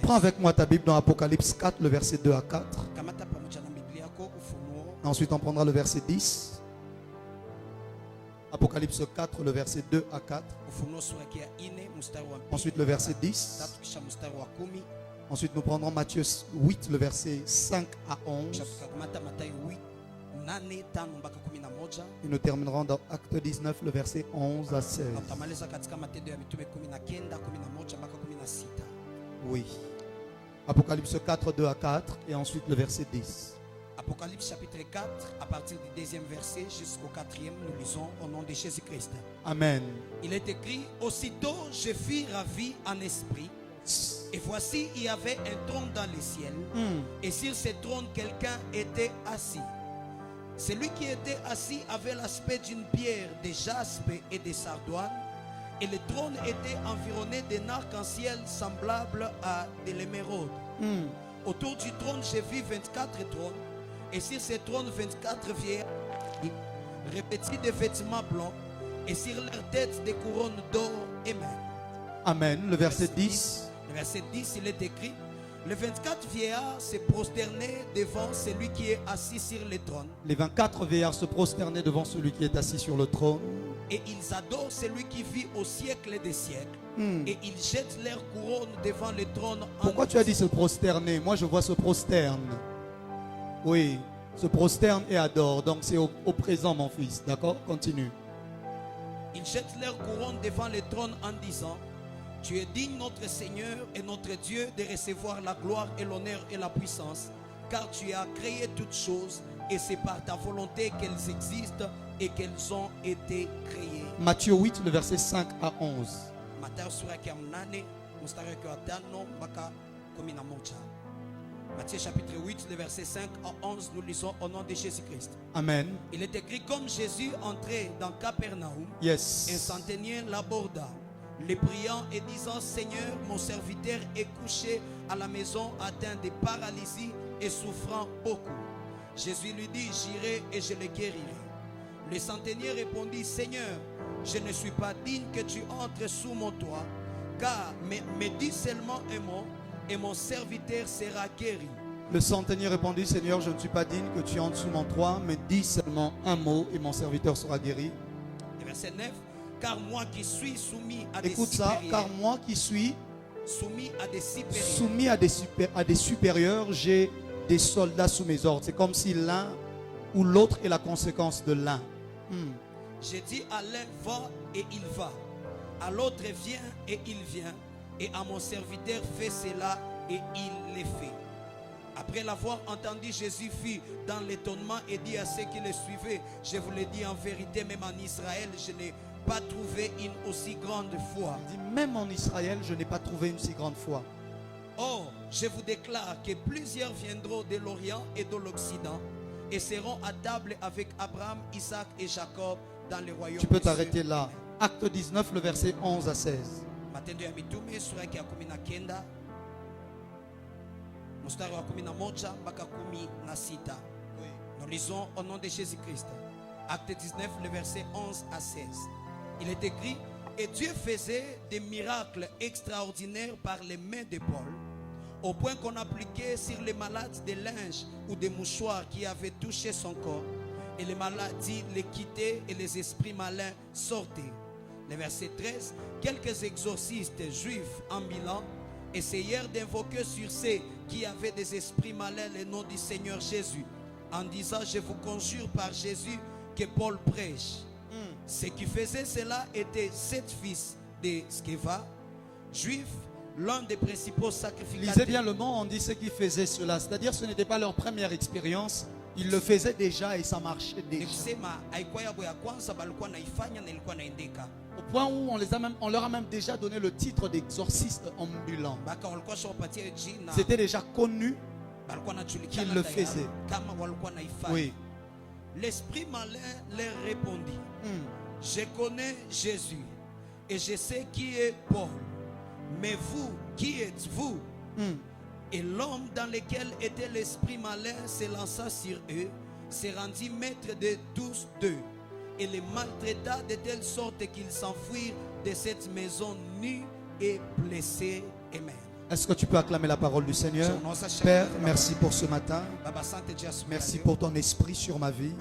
Prends avec moi ta Bible dans Apocalypse 4, le verset 2 à 4. Ensuite, on prendra le verset 10. Apocalypse 4, le verset 2 à 4. Ensuite, le verset 10. Ensuite, nous prendrons Matthieu 8, le verset 5 à 11. Et nous terminerons dans Acte 19, le verset 11 à 16. Oui. Apocalypse 4, 2 à 4. Et ensuite le verset 10. Apocalypse chapitre 4, à partir du 2e verset jusqu'au 4e, nous lisons au nom de Jésus-Christ. Amen. Il est écrit: aussitôt je fus ravi en esprit, et voici il y avait un trône dans les ciels, et sur ce trône quelqu'un était assis. Celui qui était assis avait l'aspect d'une pierre de jaspe et de sardoine, et le trône était environné d'un arc-en-ciel semblable à de l'émeraude. Autour du trône, j'ai vu 24 trônes, et sur ces trônes, 24 vieillards revêtis de vêtements blancs, et sur leurs têtes des couronnes d'or et même. Amen. Le verset 10. Le verset 10, il est écrit: les 24 vieillards se prosternaient devant celui qui est assis sur le trône. Les 24 vieillards se prosternaient devant celui qui est assis sur le trône. Et ils adorent celui qui vit au siècle des siècles. Et ils jettent leur couronne devant le trône. Pourquoi tu as dit se prosterner? Moi je vois se prosterne. Oui, se prosterne et adore. Donc c'est au présent, mon fils. D'accord? Continue. Ils jettent leur couronne devant le trône en disant: tu es digne, notre Seigneur et notre Dieu, de recevoir la gloire et l'honneur et la puissance, car tu as créé toutes choses, et c'est par ta volonté qu'elles existent et qu'elles ont été créées. Matthieu 8, le verset 5 à 11. Matthieu chapitre 8, le verset 5 à 11, nous lisons au nom de Jésus-Christ. Amen. Il est écrit: comme Jésus entrait dans Capernaum, Yes. un centenier l'aborda, les priant et disant: Seigneur, mon serviteur est couché à la maison, atteint de paralysie et souffrant beaucoup. Jésus lui dit: j'irai et je le guérirai. Le centenier répondit: Seigneur, je ne suis pas digne que tu entres sous mon toit, car me dis seulement un mot et mon serviteur sera guéri. Le centenier répondit: Seigneur, je ne suis pas digne que tu entres sous mon toit, mais dis seulement un mot et mon serviteur sera guéri. Le verset 9: car moi qui suis soumis à Écoute des ça, supérieurs, car moi qui suis soumis à des supérieurs, soumis à des supérieurs, j'ai des soldats sous mes ordres. C'est comme si l'un ou l'autre est la conséquence de l'un. j'ai dit à l'un: va et il va, à l'autre: viens et il vient, et à mon serviteur: fais cela et il le fait. Après l'avoir entendu, Jésus fut dans l'étonnement et dit à ceux qui le suivaient: je vous le dis en vérité, même en Israël, je n'ai pas trouvé une aussi grande foi. Il dit: même en Israël, je n'ai pas trouvé une si grande foi. Or, je vous déclare que plusieurs viendront de l'Orient et de l'Occident et seront à table avec Abraham, Isaac et Jacob dans le royaume. Tu peux des cieux. t'arrêter là. Acte 19, le verset 11 à 16. Matendo ya mitume sura ya 19 mstari wa 11 mpaka 16. Nous lisons au nom de Jésus-Christ. Acte 19, le verset 11 à 16. Il est écrit: et Dieu faisait des miracles extraordinaires par les mains de Paul, au point qu'on appliquait sur les malades des linges ou des mouchoirs qui avaient touché son corps, et les maladies les quittaient et les esprits malins sortaient. Le verset 13: quelques exorcistes juifs ambulants essayèrent d'invoquer sur ceux qui avaient des esprits malins le nom du Seigneur Jésus, en disant: je vous conjure par Jésus que Paul prêche. Ce qui faisait cela était 7 fils de Sceva, juifs, l'un des principaux sacrificateurs. Lisez bien le mot, on dit ceux qui faisaient cela. C'est-à-dire ce n'était pas leur première expérience. Ils le faisaient déjà et ça marchait déjà. Au point où on leur a même déjà donné le titre d'exorciste ambulant. C'était déjà connu qu'ils le faisaient. Oui. L'esprit malin leur répondit: je connais Jésus et je sais qui est Paul, mais vous, qui êtes-vous? Et l'homme dans lequel était l'esprit malin se lança sur eux, se rendit maître de tous deux, et les maltraita de telle sorte qu'ils s'enfuirent de cette maison nus et blessés. Amen. Est-ce que tu peux acclamer la parole du Seigneur? Père, merci pour ce matin. Merci pour ton esprit sur ma vie.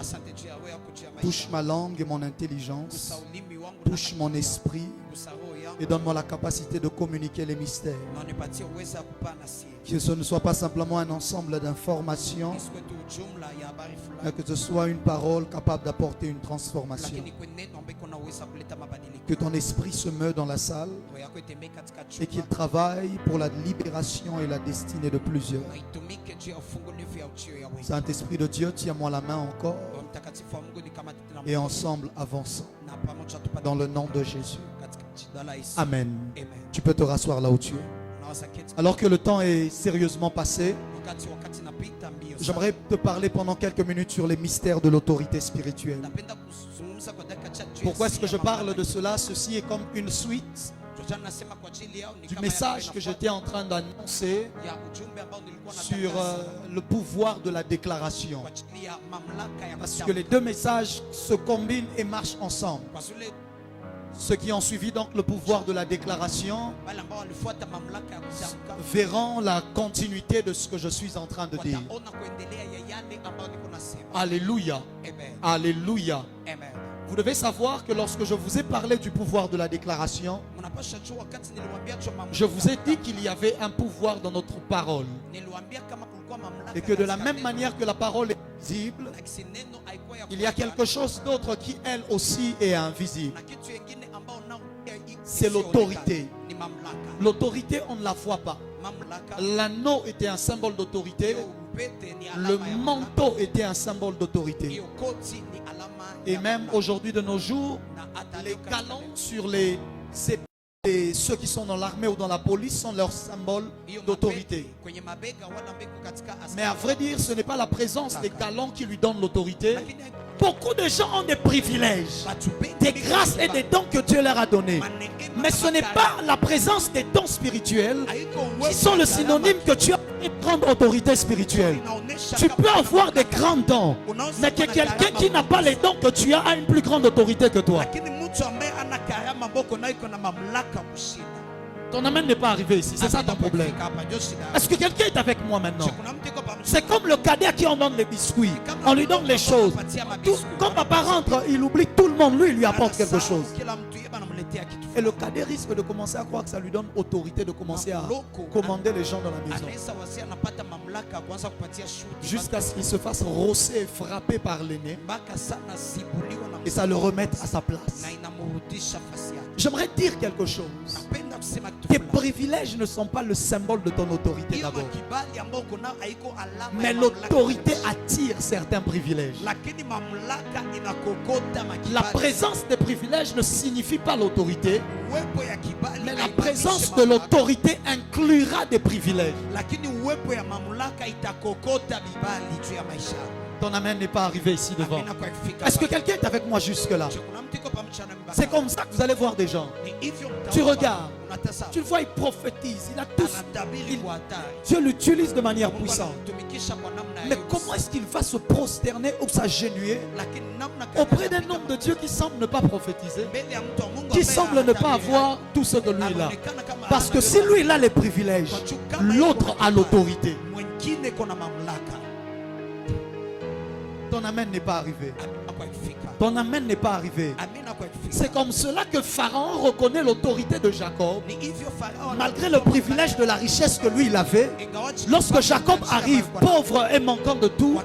Touche ma langue et mon intelligence. Touche mon esprit. Et donne-moi la capacité de communiquer les mystères. Que ce ne soit pas simplement un ensemble d'informations, mais que ce soit une parole capable d'apporter une transformation. Que ton esprit se meut dans la salle et qu'il travaille pour la libération et la destinée de plusieurs. Saint-Esprit de Dieu, tiens-moi la main encore et ensemble avançons dans le nom de Jésus. Amen. Tu peux te rasseoir là où tu es. Alors que le temps est sérieusement passé, j'aimerais te parler pendant quelques minutes sur les mystères de l'autorité spirituelle. Pourquoi est-ce que je parle de cela? Ceci est comme une suite du message que j'étais en train d'annoncer sur le pouvoir de la déclaration. Parce que les deux messages se combinent et marchent ensemble. Ceux qui ont suivi donc le pouvoir de la déclaration verront la continuité de ce que je suis en train de dire. Alléluia. Alléluia. Vous devez savoir que lorsque je vous ai parlé du pouvoir de la déclaration, je vous ai dit qu'il y avait un pouvoir dans notre parole. Et que de la même manière que la parole est visible, il y a quelque chose d'autre qui elle aussi est invisible. C'est l'autorité. L'autorité, on ne la voit pas. L'anneau était un symbole d'autorité. Le manteau était un symbole d'autorité. Et même aujourd'hui de nos jours, les galons sur les épées, ceux qui sont dans l'armée ou dans la police sont leurs symboles d'autorité. Mais à vrai dire, ce n'est pas la présence des galons qui lui donne l'autorité. Beaucoup de gens ont des privilèges, des grâces et des dons que Dieu leur a donnés. Mais ce n'est pas la présence des dons spirituels qui sont le synonyme que tu as une grande autorité spirituelle. Tu peux avoir des grands dons, mais que quelqu'un qui n'a pas les dons que tu as a une plus grande autorité que toi. Ton amen n'est pas arrivé ici, c'est ça ton problème. Est-ce que quelqu'un est avec moi maintenant? C'est comme le cadet qui en donne les biscuits. On lui donne les choses. Quand papa rentre, il oublie tout le monde. Lui, il lui apporte quelque chose. Et le cadet risque de commencer à croire que ça lui donne autorité de commencer à commander les gens dans la maison. Jusqu'à ce qu'il se fasse rosser et frapper par l'aîné. Et ça le remette à sa place. J'aimerais dire quelque chose. Tes privilèges ne sont pas le symbole de ton autorité d'abord. Mais l'autorité attire certains privilèges. La présence des privilèges ne signifie pas l'autorité. Mais la présence de l'autorité inclura des privilèges. Ton amen n'est pas arrivé ici devant. Est-ce que quelqu'un est avec moi jusque là? C'est comme ça que vous allez voir des gens. Tu regardes, tu le vois, il prophétise, il a tout. Dieu l'utilise de manière puissante. Mais comment est-ce qu'il va se prosterner ou s'agenouiller auprès d'un homme de Dieu qui semble ne pas prophétiser, qui semble ne pas avoir tout ce que lui il a? Parce que si lui il a les privilèges, l'autre a l'autorité. Ton amen n'est pas arrivé. Ton amen n'est pas arrivé. C'est comme cela que Pharaon reconnaît l'autorité de Jacob. Malgré le privilège de la richesse que lui il avait. Lorsque Jacob arrive pauvre et manquant de tout,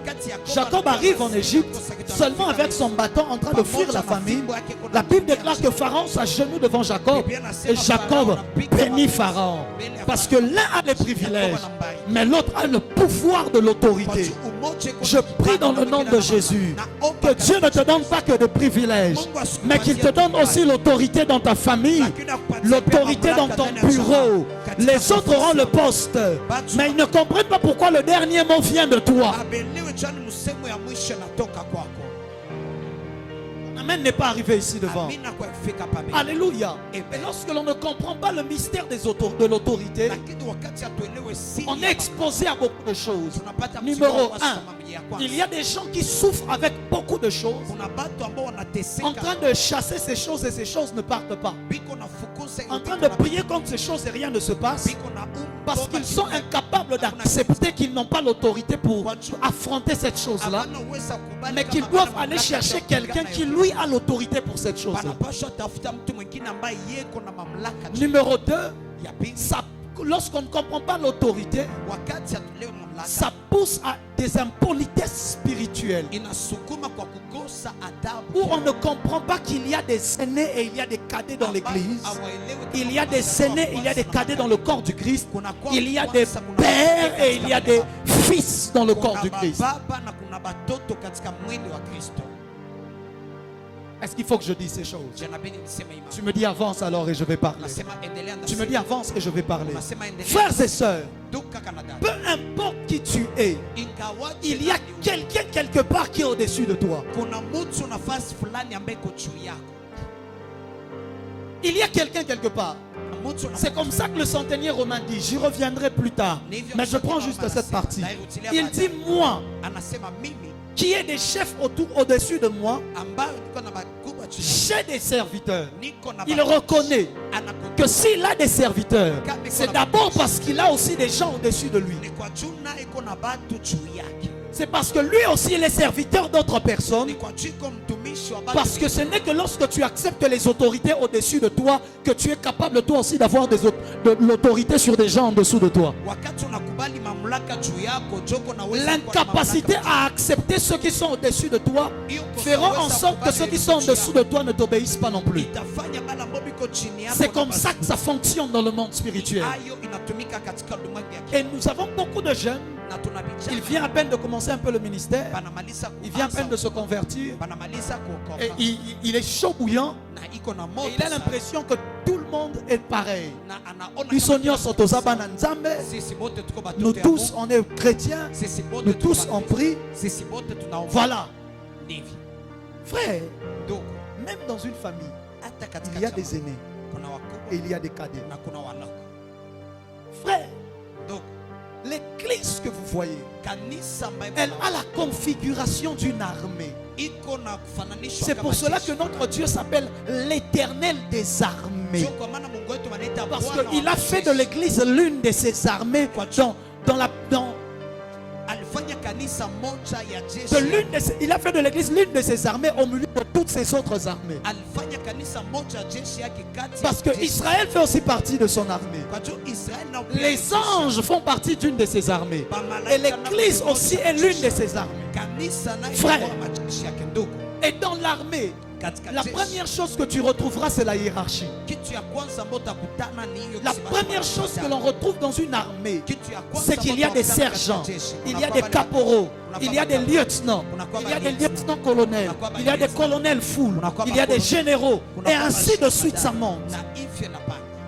Jacob arrive en Égypte seulement avec son bâton en train de fuir la famine. La Bible déclare que Pharaon s'agenouille devant Jacob. Et Jacob bénit Pharaon. Parce que l'un a les privilèges, mais l'autre a le pouvoir de l'autorité. Je prie dans le nom de Jésus que Dieu ne te donne pas que de privilèges, mais qu'il te donne aussi l'autorité dans ta famille, l'autorité dans ton bureau. Les autres auront le poste, mais ils ne comprennent pas pourquoi le dernier mot vient de toi. Amen n'est pas arrivé ici devant. Alléluia. Et lorsque l'on ne comprend pas le mystère de l'autorité, on est exposé à beaucoup de choses. Numéro 1, il y a des gens qui souffrent avec beaucoup de choses, en train de chasser ces choses et ces choses ne partent pas. En train de prier contre ces choses et rien ne se passe. Parce qu'ils sont incapables d'accepter qu'ils n'ont pas l'autorité pour affronter cette chose-là, mais qu'ils doivent aller chercher quelqu'un qui lui a l'autorité pour cette chose-là. Numéro 2, lorsqu'on ne comprend pas l'autorité, ça pousse à des impolitesses spirituelles. Où on ne comprend pas qu'il y a des aînés et il y a des cadets dans l'église. Il y a des aînés et il y a des cadets dans le corps du Christ. Il y a des pères et il y a des fils dans le corps du Christ. Est-ce qu'il faut que je dise ces choses? Tu me dis avance alors et je vais parler. Tu me dis avance et je vais parler. Frères et sœurs, peu importe qui tu es, il y a quelqu'un quelque part qui est au-dessus de toi. Il y a quelqu'un quelque part. C'est comme ça que le centenier romain dit. J'y reviendrai plus tard. Mais je prends juste cette partie. Il dit moi, qui est des chefs au-dessus de moi, j'ai des serviteurs. Il reconnaît que s'il a des serviteurs, c'est d'abord parce qu'il a aussi des gens au-dessus de lui. C'est parce que lui aussi il est serviteur d'autres personnes. Parce que ce n'est que lorsque tu acceptes les autorités au-dessus de toi que tu es capable toi aussi d'avoir de l'autorité sur des gens en dessous de toi. L'incapacité à accepter ceux qui sont au-dessus de toi feront en sorte que ceux qui sont en dessous de toi ne t'obéissent pas non plus. C'est comme ça que ça fonctionne dans le monde spirituel. Et nous avons beaucoup de jeunes. Il vient à peine de commencer un peu le ministère. Il vient à peine de se convertir. Et il est chaud bouillant. Et il a l'impression que tout le monde est pareil. Nous tous on est chrétiens. Nous tous on prie. Voilà. Frère, même dans une famille, il y a des aînés et il y a des cadets. Frère, l'église que vous voyez, elle a la configuration d'une armée. C'est pour cela que notre Dieu s'appelle l'Éternel des armées. Parce qu'il a fait de l'église l'une de ses armées il a fait de l'église l'une de ses armées au milieu de toutes ses autres armées. Parce que Israël fait aussi partie de son armée. Les anges font partie d'une de ses armées. Et l'église aussi est l'une de ses armées. Frère, et dans l'armée, la première chose que tu retrouveras, c'est la hiérarchie. La première chose que l'on retrouve dans une armée, c'est qu'il y a des sergents, il y a des caporaux, il y a des lieutenants, il y a des lieutenants-colonels, il y a des colonels foules, il y a des généraux, et ainsi de suite ça monte.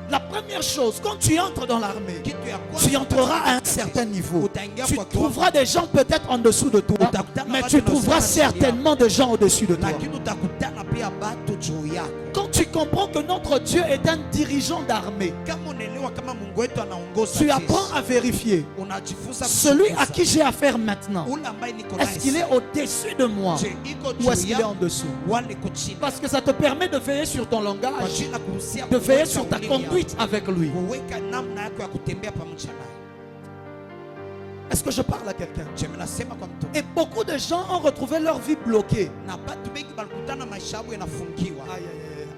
La première chose, quand tu entres dans l'armée, tu entreras à un certain niveau. Tu trouveras des gens peut-être en dessous de toi, mais tu trouveras certainement des gens au-dessus de toi. Quand tu comprends que notre Dieu est un dirigeant d'armée, tu apprends à vérifier celui à qui j'ai affaire maintenant. Est-ce qu'il est au-dessus de moi ou est-ce qu'il est en dessous? Parce que ça te permet de veiller sur ton langage, de veiller sur ta conduite avec lui. Est-ce que je parle à quelqu'un? Et beaucoup de gens ont retrouvé leur vie bloquée.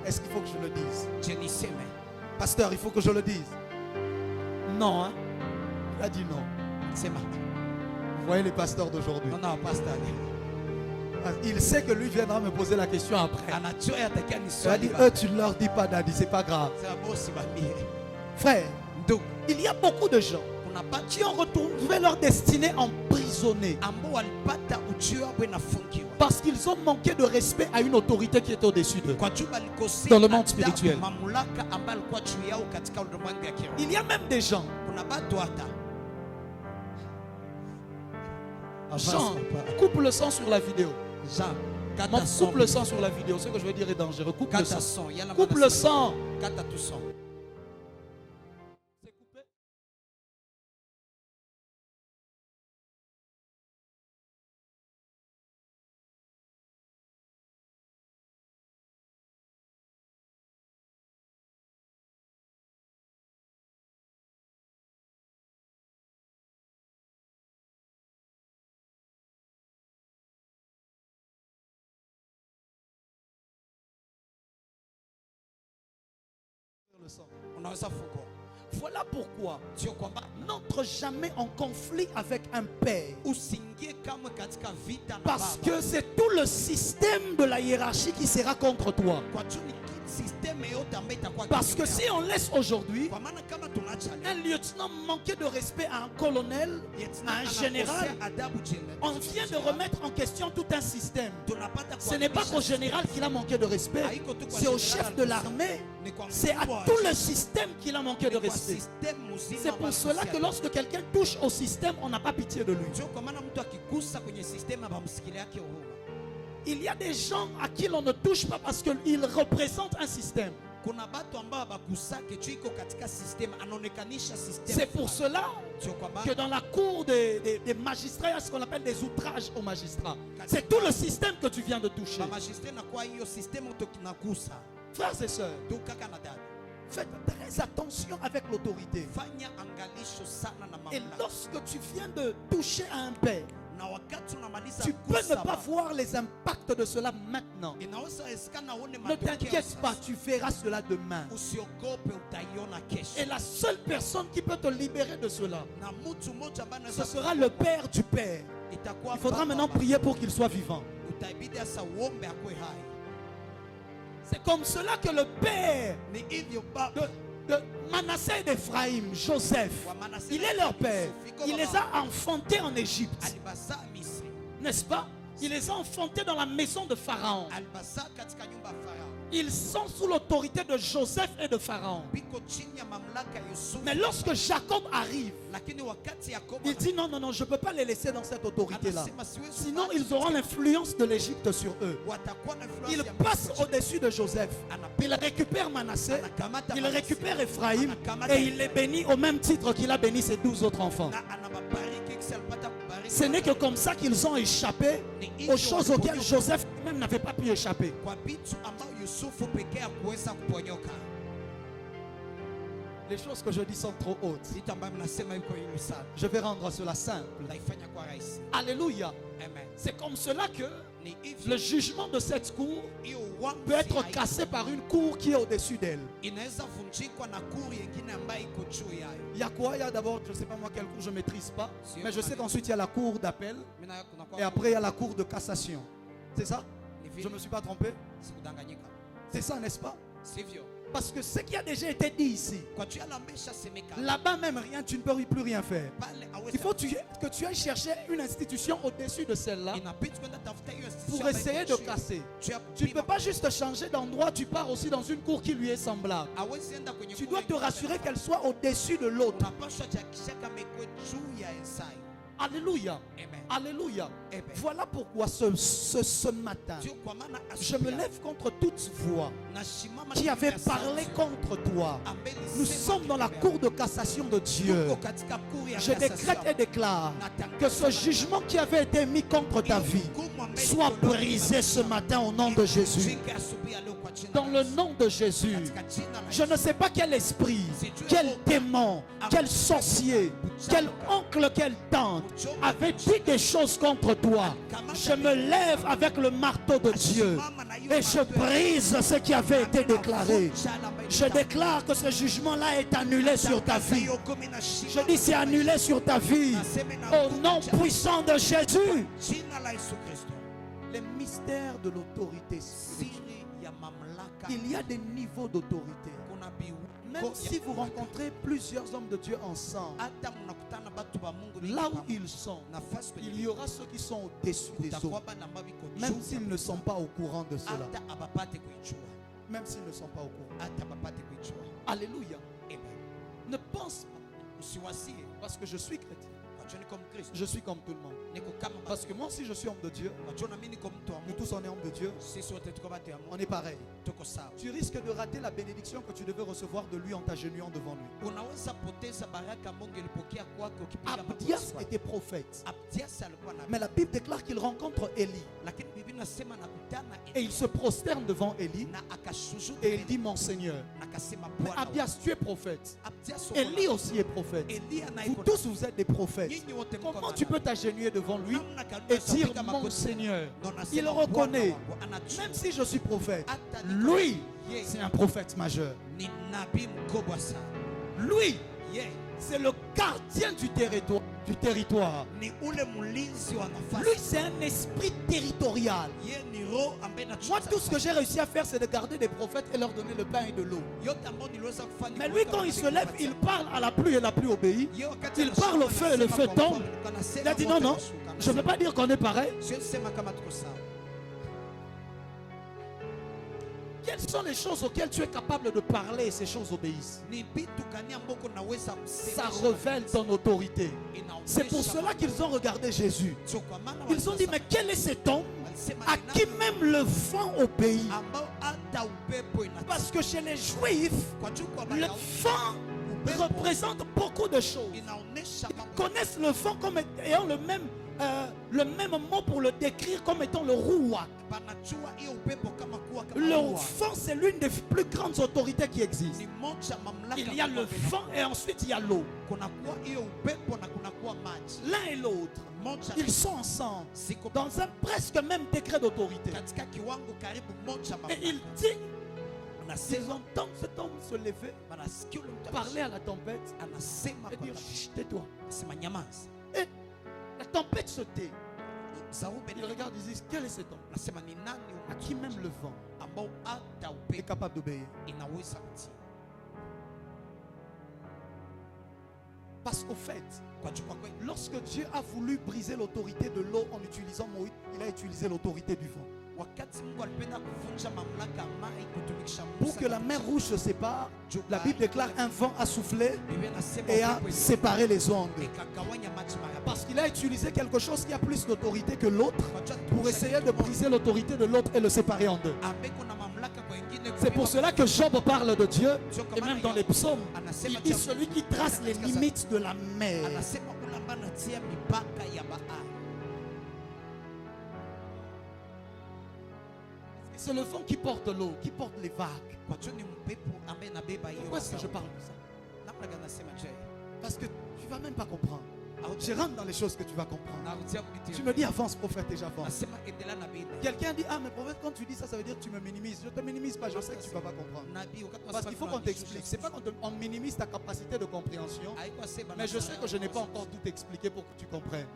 Est-ce qu'il faut que je le dise? Pasteur, il faut que je le dise. Non, hein? Il a dit non. Vous voyez les pasteurs d'aujourd'hui? Non, pasteur. Il sait que lui viendra me poser la question après. Il a dit, eux, tu ne leur dis pas, Daddy, c'est pas grave. Frère, il y a beaucoup de gens qui ont retrouvé leur destinée emprisonnée parce qu'ils ont manqué de respect à une autorité qui est au-dessus d'eux dans le monde spirituel. Il y a même des gens. Jean, coupe le sang sur la vidéo. Coupe le sang sur la vidéo. Ce que je veux dire est dangereux. Coupe le sang. Coupe le sang. le sens. unaweza fungua. Voilà pourquoi Sio kwamba n'entre jamais en conflit avec un père. usiingie kamwe katika vita na Parce baba. que c'est tout le système de la hiérarchie qui sera contre toi. Kwa juu ni systeme yote ambayo itakuwa Parce que kinyume si yako. on laisse aujourd'hui Kwa maana kama tunaacha un leo, lieutenant manquer de respect à un colonel, lieutenant à un anakosea général, adabu general. on vient de remettre en question tout un système. Tunapata Ce n'est pas kuangusha qu'au général qu'il a manqué de respect, c'est au chef de l'armée, ni kwa c'est à mkubwa wa tout le jeshi, système qu'il a manqué de ni kwa respect. system mzima C'est pour wa cela que kusikia. lorsque quelqu'un touche au système, on n'a pas pitié de lui. Sio kwa maana mtu akigusa kwenye system abamsikilia yake huruma. Il y a des gens à qui l'on ne touche pas parce qu'ils représentent un système. Kuna batu ambao abagusake juu iko katika system, anaonekanisha system. C'est pour fulani. cela Sio kwamba que dans la cour des magistrats, il y a ce qu'on appelle des outrages aux magistrats. C'est tout le système que tu viens de toucher. ba magistrat na kwa hiyo system utokinagusa. Frères et sœurs, Tu kaka na dada. faites très attention avec l'autorité. Fanya angalisho sana na Et mamlaka. lorsque tu viens de toucher à un père, Na wakati unamaliza tu peux ne kugusa pas ba- voir les impacts de cela maintenant. inaweza wezekana uone Ne matokeo t'inquiète sasa. pas, tu verras cela demain. Usiogope, utaiona kesho. Et la seule personne qui peut te libérer de cela, Na mtu mmoja ambaye ce anaweza sera le Père du Père. itakuwa Il faudra baba maintenant wa- prier pour qu'il soit vivant. Utaibidi sasa uombe akwe hai. C'est comme cela que le Père Ni hivyo baba de Manassé et d'Ephraïm, Joseph, wa Manase il na est leur Yusuf, père. iko Il les baba a enfantés en Égypte, alibazaa Misri. n'est-ce pas? Il les a enfantés dans la maison de Pharaon. Alibazaa katika nyumba ya Farao. Ils sont sous l'autorité de Joseph et de Pharaon. Biko chini ya mamlaka ya Yusufu. Mais lorsque Jacob arrive, Lakini wakati Yakobo il dit non, non, non, je ne peux pas les laisser dans cette autorité-là. anasema siwezi Sinon, kubali, ils auront l'influence de l'Égypte sur eux. watakuwa na influence Il ya passe Misri. au-dessus de Joseph. Il récupère Manassé, Anakamata il Manasseh. récupère Ephraïm Anakamata et il les bénit au même titre qu'il a béni ses 12 autres enfants. Na anababariki kisa alipata kubariki. Ce n'est que comme ça qu'ils ont échappé aux choses auxquelles Joseph même n'avait pas pu échapper. Kwa vitu ambao Yusufu pekee hakuweza kuponyoka. Les choses que je dis sont trop hautes. Vitu ambavyo mnasema yuko hili sana. Je vais rendre cela simple. Taifanya kwa rahisi. Alléluia. Amen. C'est comme cela que Ni hivyo le jugement de cette cour hiyo uamuzi peut être haiko. cassé par une cour qui est au-dessus d'elle. Inaweza vunjikwa na kuri nyingine ambayo iko juu yayo. Il y a quoi? Il y a d'abord, je ne sais pas moi quelle cour, je ne maîtrise pas. Mais je sais qu'ensuite il y a la cour d'appel Mimi na kuna kwa et après il y a la cour de cassation. C'est ça? ni Je vile ne me suis pas trompé? sikudanganyika. C'est ça, n'est-ce pas? Sivyo. Parce que ce qui a déjà été dit ici, Kwa juu alambesha semeka. là-bas même rien, tu ne peux plus rien faire. Pale aweza. Il faut que tu ailles chercher une institution au-dessus de celle-là Inabidi kwenda tafuta hiyo institution pour ambayo essayer iko de juu. casser. Juu ya Tu ne peux kupima. pas juste changer d'endroit, tu pars aussi dans une cour qui lui est semblable. Hawezi enda kwenye Tu kuri dois te nyingine. rassurer qu'elle soit au-dessus de l'autre. Unapaswa kuhakikisha kama iko juu ya ensayo. Alléluia. Amen. Alléluia. Amen. Voilà pourquoi ce matin, Sio kwa maana je me lève contre toute voix nasimama qui avait kinyume ya parlé sauti contre toi. ambaye Nous ilisema sommes dans la kinyume cour de cassation de Dieu. Tuko katika kuri ya Je cassation. décrète et déclare que ce jugement qui avait été mis contre ta vie soit brisé ce matin au nom de Jésus. Dans le nom de Jésus, je ne sais pas quel esprit, quel démon, quel sorcier, quel oncle, quelle tante avait dit des choses contre toi. Je me lève avec le marteau de Dieu et je brise ce qui avait été déclaré. Je déclare que ce jugement-là est annulé sur ta vie. Je dis c'est annulé sur ta vie. Au nom puissant de Jésus. Les mystères de l'autorité spirituelle. Il y a des niveaux d'autorité. Même si vous rencontrez plusieurs hommes de Dieu ensemble, là où ils sont, il y aura ceux qui sont au-dessus des autres. Même s'ils ne sont pas au courant de cela. Même s'ils ne sont pas au courant. Alléluia. Ne pense pas. Parce que je suis chrétien. Je suis comme tout le monde. Parce que moi aussi je suis homme de Dieu. Nous tous on est hommes de Dieu. On est pareil. Tu risques de rater la bénédiction que tu devais recevoir de lui en t'agenouillant devant lui. Abdias était prophète. Mais la Bible déclare qu'il rencontre Élie. Et il se prosterne devant Élie. Et il dit mon Seigneur. Mais Abdias, tu es prophète. Élie aussi est prophète. Vous tous vous êtes des prophètes. Comment tu peux t'agenouiller devant lui et dire mon Seigneur? Il reconnaît, même si je suis prophète, lui c'est un prophète majeur. Ni nabii mkubwa sana. Lui, c'est le gardien du territoire. Ni ule mlinzi wa nafasi. Lui, c'est un esprit territorial. Ni roho ambaye Moi, tout ce que j'ai réussi à faire, c'est de garder des prophètes et leur donner le pain et de l'eau. Mais lui, quand il se lève, il parle à la pluie et la pluie obéit. Il parle au feu et le feu tombe. Il a dit non, non, je ne veux pas dire qu'on est pareil. Quelles sont les choses auxquelles tu es capable de parler et ces choses obéissent? Ça révèle ton autorité. C'est pour cela qu'ils ont regardé Jésus. Ils ont dit, mais quel est cet homme à qui même le vent obéit? Parce que chez les Juifs, le vent représente beaucoup de choses. Ils connaissent le vent comme ayant le même mot pour le décrire comme étant le rouak. Le vent, c'est l'une des plus grandes autorités qui existent. Il y a le vent et ensuite il y a l'eau. L'un et l'autre, ils sont ensemble dans un presque même degré d'autorité. Et il dit, ils entendent cet homme se lever, parler à la tempête et dire, tais-toi. Et la tempête se tait. Il regarde, ils disent, quel est cet homme à qui même le vent est capable d'obéir? Parce qu'au fait, lorsque Dieu a voulu briser l'autorité de l'eau en utilisant Moïse, il a utilisé l'autorité du vent. Pour que la mer rouge se sépare, la Bible déclare un vent a soufflé et a séparé les ondes. Parce qu'il a utilisé quelque chose qui a plus d'autorité que l'autre pour essayer de briser l'autorité de l'autre et le séparer en deux. C'est pour cela que Job parle de Dieu, et même dans les psaumes, il dit celui qui trace les limites de la mer. C'est le vent qui porte l'eau, qui porte les vagues. Pourquoi est-ce que je parle de ça? Parce que tu ne vas même pas comprendre. Je rentre dans les choses que tu vas comprendre. Tu me dis avance prophète et j'avance. Quelqu'un dit, ah mais prophète, quand tu dis ça, ça veut dire que tu me minimises. Je ne te minimise pas, je sais que tu ne vas pas comprendre. Parce qu'il faut qu'on t'explique. Ce n'est pas qu'on minimise ta capacité de compréhension, mais je sais que je n'ai pas encore tout expliqué pour que tu comprennes.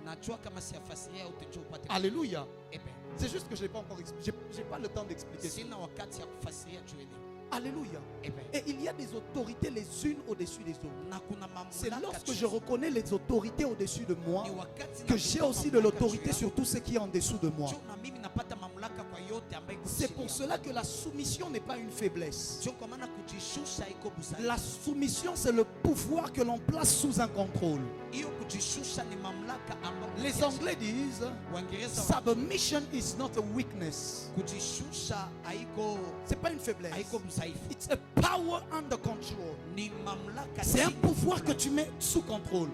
Alléluia. C'est juste que je n'ai pas encore expliqué. Je n'ai pas le temps d'expliquer. Alléluia. Et il y a des autorités les unes au-dessus des autres. C'est lorsque je reconnais les autorités au-dessus de moi que j'ai aussi de l'autorité sur tout ce qui est en dessous de moi. C'est pour cela que la soumission n'est pas une faiblesse. La soumission, c'est le pouvoir que l'on place sous un contrôle. Les Anglais disent submission is not a weakness. C'est pas une faiblesse. It's a power under control. C'est un pouvoir que tu mets sous contrôle.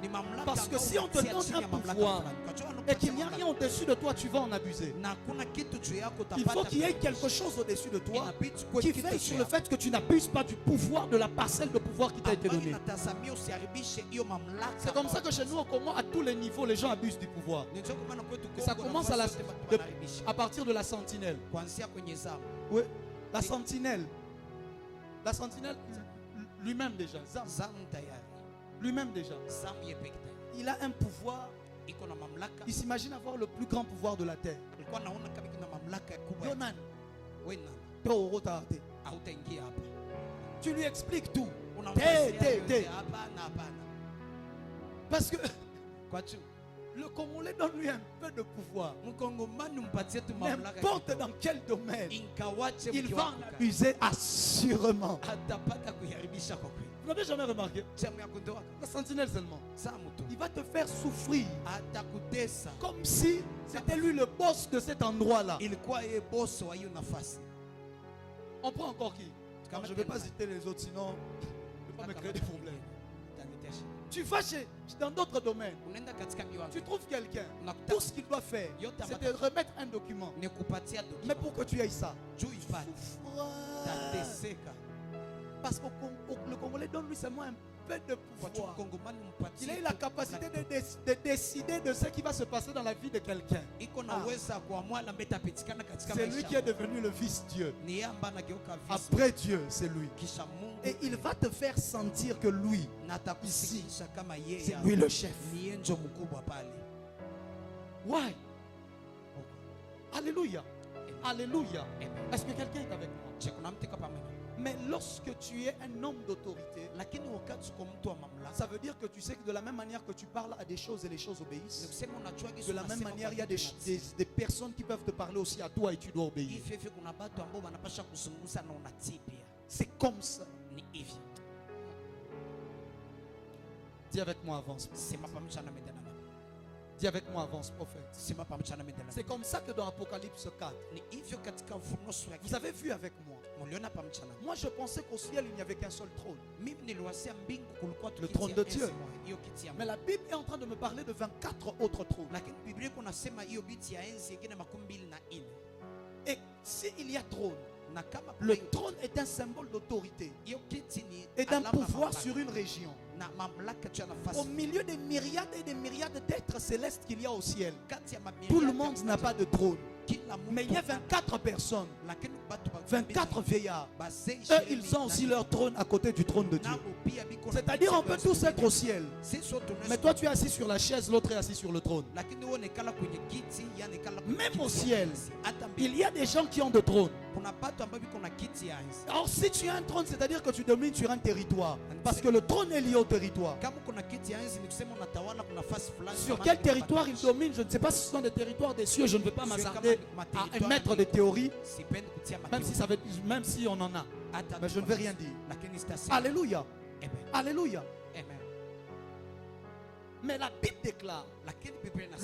Parce que si on te donne un pouvoir et qu'il n'y a rien au-dessus de toi, tu vas en abuser. Il faut qu'il y ait quelque chose au-dessus de toi qui veille sur le fait que tu n'abuses pas du pouvoir, de la parcelle de pouvoir qui t'a été donnée. C'est comme ça que chez nous, au Congo, à tous les niveaux, les gens abusent du pouvoir. Et ça commence à partir de la sentinelle. Oui, la sentinelle. La sentinelle, lui-même déjà. Lui-même déjà. Il a un pouvoir. Il s'imagine avoir le plus grand pouvoir de la terre. Yonan. Tu lui expliques tout. Parce que le Congolais donne lui un peu de pouvoir. N'importe dans quel domaine, il va en abuser assurément. Vous n'avez jamais remarqué? La sentinelle seulement. Il va te faire souffrir. Comme si c'était lui le boss de cet endroit-là. On prend encore qui? Je ne vais pas citer les autres, sinon je ne vais pas me créer des problèmes. Tu vas dans d'autres domaines. Tu trouves quelqu'un. Tout ce qu'il doit faire, c'est de remettre un document. Mais pour que tu ailles ça, parce que le Congolais donne lui seulement plein de pouvoir. Il a eu la capacité de décider de ce qui va se passer dans la vie de quelqu'un. C'est lui qui est devenu le Fils-Dieu. Après Dieu, c'est lui. Et il va te faire sentir que lui, ici, c'est lui le chef. Why? Alléluia. Alléluia. Est-ce que quelqu'un est avec moi? Mais lorsque tu es un homme d'autorité, ça veut dire que tu sais que de la même manière que tu parles à des choses et les choses obéissent, de la même manière il y a des personnes qui peuvent te parler aussi à toi et tu dois obéir. C'est comme ça. Dis avec moi, avance. Dis avec moi, avance, prophète. C'est comme ça que dans Apocalypse 4, vous avez vu avec moi. Moi je pensais qu'au ciel il n'y avait qu'un seul trône, le trône de Dieu. Mais la Bible est en train de me parler de 24 autres trônes. Et s'il y a trône, le trône est un symbole d'autorité et d'un pouvoir sur une région. Au milieu des myriades et des myriades d'êtres célestes qu'il y a au ciel, tout le monde n'a pas de trône. Mais il y a 24 personnes, 24 vieillards. Eux, ils ont aussi leur trône à côté du trône de Dieu. C'est-à-dire, on peut tous être au ciel. Mais toi, tu es assis sur la chaise, l'autre est assis sur le trône. Même au ciel, il y a des gens qui ont de trône. Alors, si tu as un trône, c'est-à-dire que tu domines sur un territoire. Parce que le trône est lié au territoire. Sur quel territoire il domine, je ne sais pas si ce sont des territoires des cieux. Je ne veux pas m'attarder à émettre des théories, même si on en a. Mais je ne veux rien dire. Alléluia. Alléluia. Mais la Bible déclare,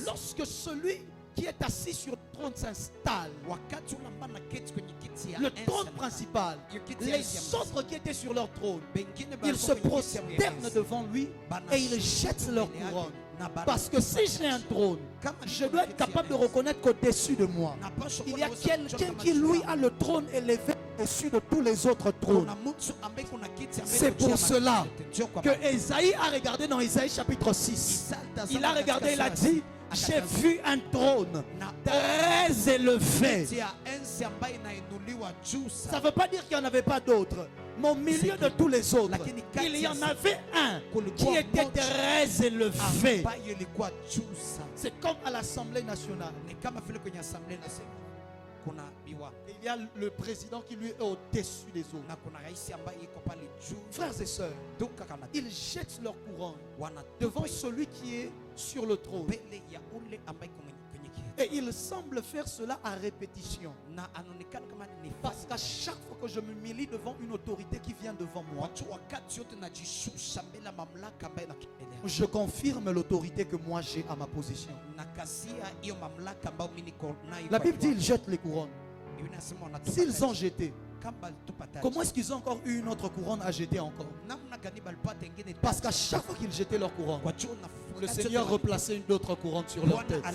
lorsque celui qui est assis sur le trône s'installe, le trône principal, les autres qui étaient sur leur trône, ils se prosternent devant lui et ils jettent leur couronne. Parce que si j'ai un trône, je dois être capable de reconnaître qu'au-dessus de moi, il y a quelqu'un qui lui a le trône élevé au-dessus de tous les autres trônes. C'est pour cela que Ésaïe a regardé dans Ésaïe chapitre 6. Il a regardé, il a dit, j'ai vu un trône très élevé. Ça ne veut pas dire qu'il n'y en avait pas d'autres. Mais au milieu de tous les autres, il y en avait un qui était très élevé. C'est comme à l'Assemblée nationale. Il y a le président qui lui est au-dessus des autres. Frères et sœurs, ils jettent leur couronne devant celui qui est sur le trône. Et il semble faire cela à répétition. Parce qu'à chaque fois que je me m'humilie devant une autorité qui vient devant moi, je confirme l'autorité que moi j'ai à ma position. La Bible dit ils jettent les couronnes. S'ils ont jeté, comment est-ce qu'ils ont encore eu une autre couronne à jeter encore? Parce qu'à chaque fois qu'ils jetaient leur couronne, le Seigneur replaçait une autre couronne sur leur tête. À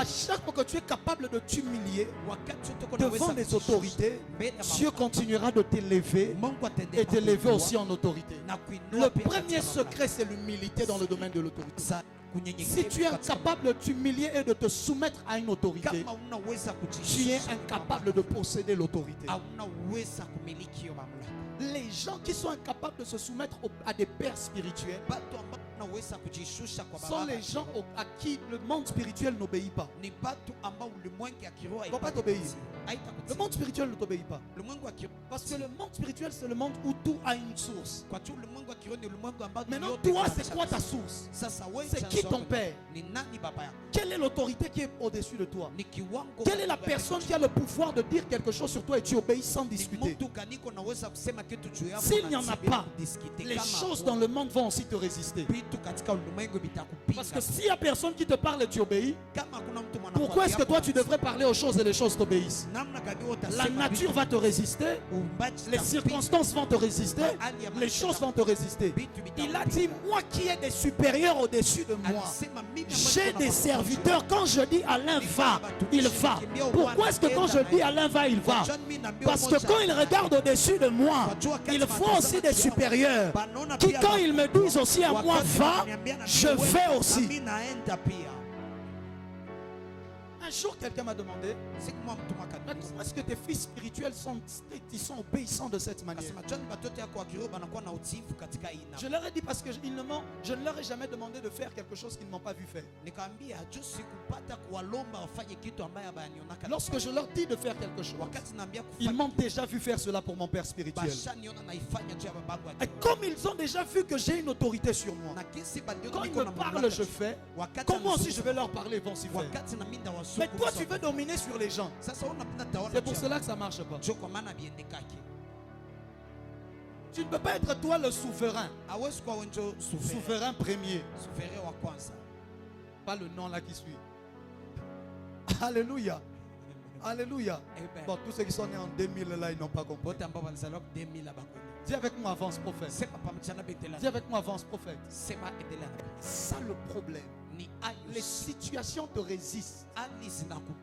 chaque fois que tu es capable de t'humilier devant les autorités, Dieu continuera de t'élever et t'élever aussi en autorité. Le premier secret, c'est l'humilité dans le domaine de l'autorité. Si tu es incapable de t'humilier et de te soumettre à une autorité, tu es incapable de posséder l'autorité. Les gens qui sont incapables de se soumettre à des pères spirituels sont les gens à qui le monde spirituel n'obéit pas. Ils ne vont pas t'obéir. Le monde spirituel ne t'obéit pas. Parce que le monde spirituel, c'est le monde où tout a une source. Maintenant, toi, c'est quoi ta source? C'est qui ton père? Quelle est l'autorité qui est au-dessus de toi? Quelle est la personne qui a le pouvoir de dire quelque chose sur toi et tu obéis sans discuter? S'il n'y en a pas, les choses dans le monde vont aussi te résister. Parce que s'il n'y a personne qui te parle et tu obéis, pourquoi est-ce que toi tu devrais parler aux choses et les choses t'obéissent? La nature va te résister, les circonstances vont te résister, les choses vont te résister. Il a dit, moi qui ai des supérieurs au-dessus de moi, j'ai des serviteurs. Quand je dis Alain va, il va. Pourquoi est-ce que quand je dis Alain va, il va? Parce que quand il regarde au-dessus de moi, il faut aussi des supérieurs qui, quand ils me disent aussi à moi va, je vais aussi. Un jour, quelqu'un m'a demandé, comment est-ce que tes fils spirituels sont obéissants de cette manière? Je leur ai dit parce que je ne leur ai jamais demandé de faire quelque chose qu'ils ne m'ont pas vu faire. Lorsque je leur dis de faire quelque chose, ils m'ont déjà vu faire cela pour mon père spirituel. Et comme ils ont déjà vu que j'ai une autorité sur moi, quand ils me parlent, je fais. Comment si je vais leur parler, ils vont s'y faire. Mais toi, tu veux dominer sur les gens. C'est pour cela que ça ne marche pas. Tu ne peux pas être toi le souverain. Souverain premier. Pas le nom là qui suit. Alléluia. Alléluia. Bon, tous ceux qui sont nés en 2000 là, ils n'ont pas compris. Dis avec moi, avance prophète. Dis avec moi, avance prophète. Ça le problème. Les situations te résistent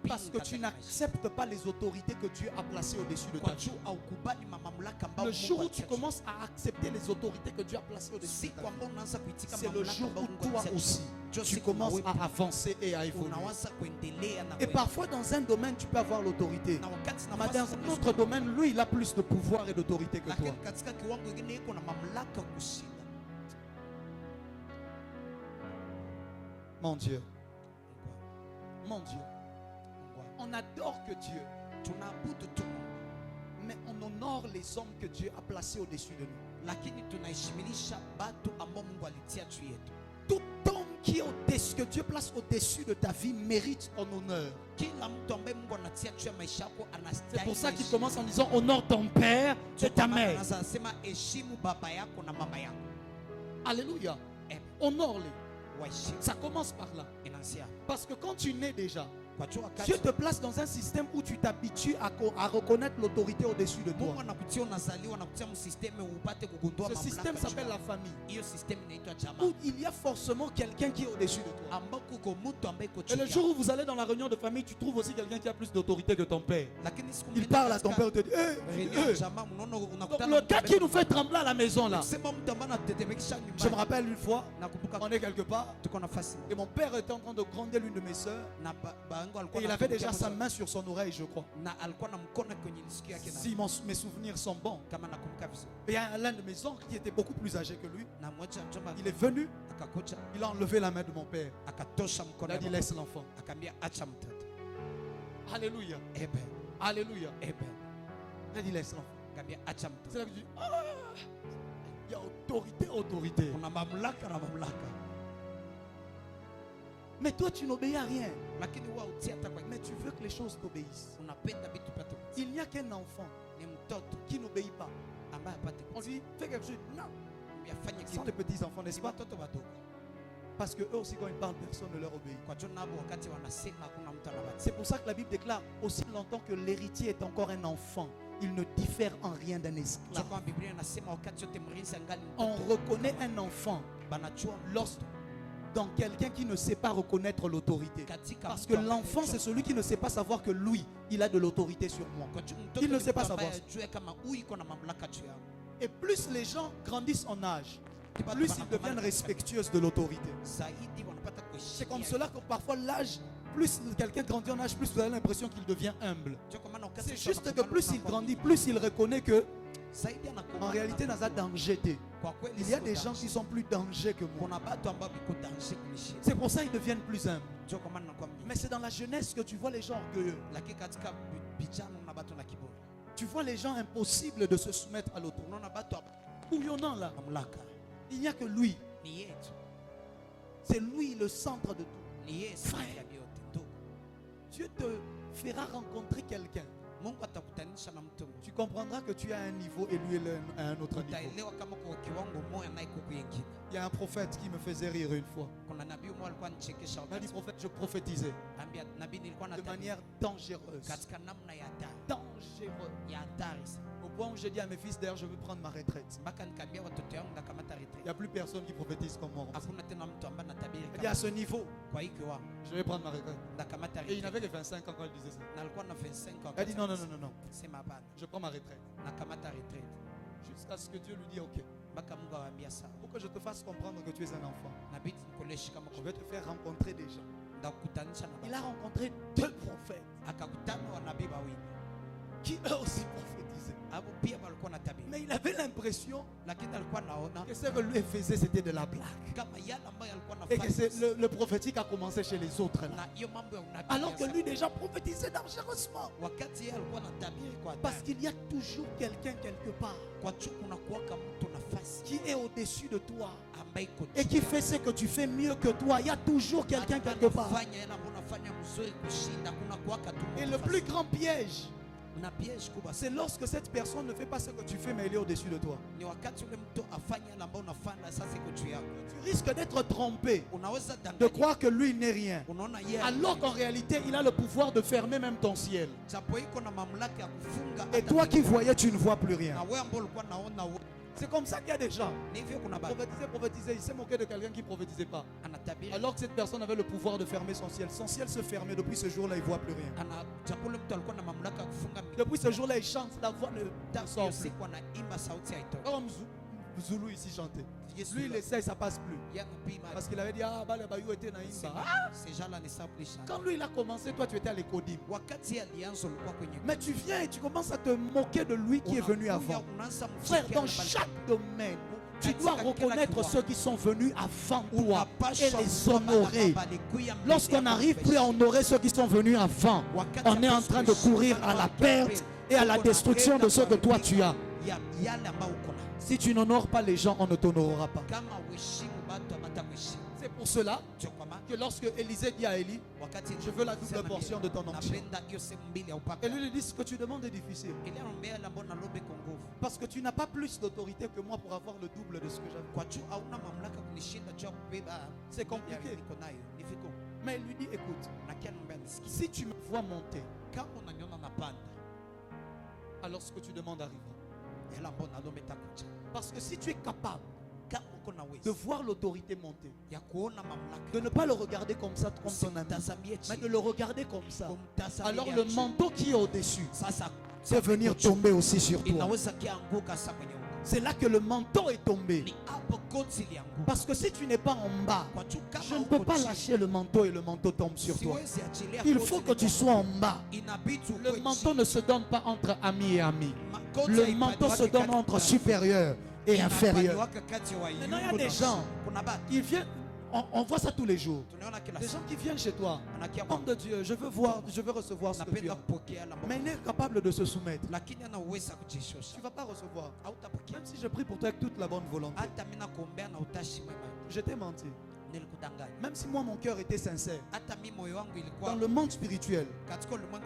parce que tu n'acceptes pas les autorités que Dieu a placées au-dessus de ta vie. Le jour où tu commences à accepter les autorités que Dieu a placées au-dessus de ta vie, c'est le jour où toi aussi tu commences à avancer et à évoluer. Et parfois dans un domaine tu peux avoir l'autorité, mais dans un autre domaine lui il a plus de pouvoir et d'autorité que toi. Mon Dieu, on adore que Dieu, mais on honore les hommes que Dieu a placés au-dessus de nous. Tout homme qui est au-dessus, que Dieu place au-dessus de ta vie mérite ton honneur. C'est pour ça qu'il commence en disant honore ton père et ta mère. Alléluia. Honore-les. Ça commence par là. Parce que quand tu nais déjà, Dieu te place dans un système où tu t'habitues à reconnaître l'autorité au-dessus de toi. Ce système s'appelle la famille. Où il y a forcément quelqu'un qui est au-dessus de toi. Et le jour où vous allez dans la réunion de famille, tu trouves aussi quelqu'un qui a plus d'autorité que ton père. Il parle à ton père et te dit Donc, le gars qui nous fait trembler à la maison là. Je me rappelle une fois, on est quelque part et mon père était en train de gronder l'une de mes soeurs. Et il avait déjà sa main sur son oreille, je crois. Si mes souvenirs sont bons. Et il y a l'un de mes oncles qui était beaucoup plus âgé que lui. Il est venu. Il a enlevé la main de mon père. Il a dit laisse l'enfant. Alléluia. Alléluia. Il a dit laisse l'enfant. C'est là que je dis il y a autorité. Mais toi tu n'obéis à rien. Mais tu veux que les choses t'obéissent. Il n'y a qu'un enfant qui n'obéit pas. On lui dit fais quelque chose. Non. Ce sont des petits enfants, n'est-ce pas? Parce que eux aussi quand ils parlent, personne ne leur obéit. C'est pour ça que la Bible déclare aussi longtemps que l'héritier est encore un enfant, il ne diffère en rien d'un esclave. On reconnaît un enfant dans quelqu'un qui ne sait pas reconnaître l'autorité. Parce que l'enfant, c'est celui qui ne sait pas savoir que lui, il a de l'autorité sur moi. Il ne sait pas savoir ça. Et plus les gens grandissent en âge, plus ils deviennent respectueux de l'autorité. C'est comme cela que parfois l'âge, plus quelqu'un grandit en âge, plus vous avez l'impression qu'il devient humble. C'est juste que plus il grandit, plus il reconnaît que en réalité, dans un danger. Il y a des gens qui sont plus dangers que moi. C'est pour ça qu'ils deviennent plus humbles. Mais c'est dans la jeunesse que tu vois les gens orgueilleux. Tu vois les gens impossibles de se soumettre à l'autre. Là. Il n'y a que lui. C'est lui le centre de tout. Frère, Dieu te fera rencontrer quelqu'un tu comprendras que tu as un niveau et lui est à un autre niveau. Il y a un prophète qui me faisait rire une fois. Il m'a dit, prophète, je prophétisais de manière dangereuse. Dangereuse. Au point où j'ai dit à mes fils, d'ailleurs, je veux prendre ma retraite. Il n'y a plus personne qui prophétise comme moi. Il dit, à ce niveau, je vais prendre ma retraite. Et il n'avait que 25 ans quand il disait ça. Il a dit, non, non, non, non, non. Je prends ma retraite. Jusqu'à ce que Dieu lui dise, ok. Pour que je te fasse comprendre que tu es un enfant, je vais te faire rencontrer des gens. Il a rencontré 2 prophètes qui eux aussi prophétisaient. Mais il avait l'impression que ce que lui faisait, c'était de la blague. Et que le prophétique a commencé chez les autres là. Alors que lui déjà prophétisait dangereusement. Parce qu'il y a toujours quelqu'un quelque part qui est au-dessus de toi et qui fait ce que tu fais mieux que toi. Il y a toujours quelqu'un quelque part. Et le plus grand piège, c'est lorsque cette personne ne fait pas ce que tu fais, mais elle est au-dessus de toi. Tu risques d'être trompé, de croire que lui n'est rien, alors qu'en réalité il a le pouvoir de fermer même ton ciel. Et toi qui voyais, tu ne vois plus rien. C'est comme ça qu'il y a des gens prophétiser, il s'est moqué de quelqu'un qui ne prophétisait pas. Alors que cette personne avait le pouvoir de fermer son ciel. Son ciel se fermait. Depuis ce jour-là, il ne voit plus rien. Depuis ce jour-là, il chante. La voix ne sort plus. Comme Zoulou ici chantait. Lui, il essaie, ça passe plus. Parce qu'il avait dit, ah, bah, le bayou était naïmba. Quand lui, il a commencé, toi, tu étais à l'écodim. Mais tu viens et tu commences à te moquer de lui qui est venu avant. Frère, dans chaque domaine, tu dois reconnaître ceux qui sont venus avant toi et les honorer. Lorsqu'on n'arrive plus à honorer ceux qui sont venus avant, on est en train de courir à la perte et à la destruction de ce que toi tu as. Si tu n'honores pas les gens, on ne t'honorera pas. C'est pour cela que lorsque Élisée dit à Élie, je veux la double portion de ton onction. Et lui dit, ce que tu demandes est difficile. Parce que tu n'as pas plus d'autorité que moi pour avoir le double de ce que j'avais. C'est compliqué. Mais il lui dit, écoute, si tu me vois monter, alors ce que tu demandes arrivera. Parce que si tu es capable de voir l'autorité monter, de ne pas le regarder comme ça, comme ton ami, mais de le regarder comme ça, alors le manteau qui est au-dessus peut venir tomber aussi sur toi. C'est là que le manteau est tombé. Parce que si tu n'es pas en bas, je ne peux pas lâcher le manteau et le manteau tombe sur toi. Il faut que tu sois en bas. Le manteau ne se donne pas entre amis et amis. Le manteau se donne entre supérieurs et inférieurs. Maintenant, il y a des gens, ils viennent, on voit ça tous les jours. Des gens qui viennent chez toi. Homme de Dieu, je veux voir, je veux recevoir ce que tu as. Mais il est capable de se soumettre. Tu ne vas pas recevoir. Même si je prie pour toi avec toute la bonne volonté. Je t'ai menti. Même si moi mon cœur était sincère, dans le monde spirituel,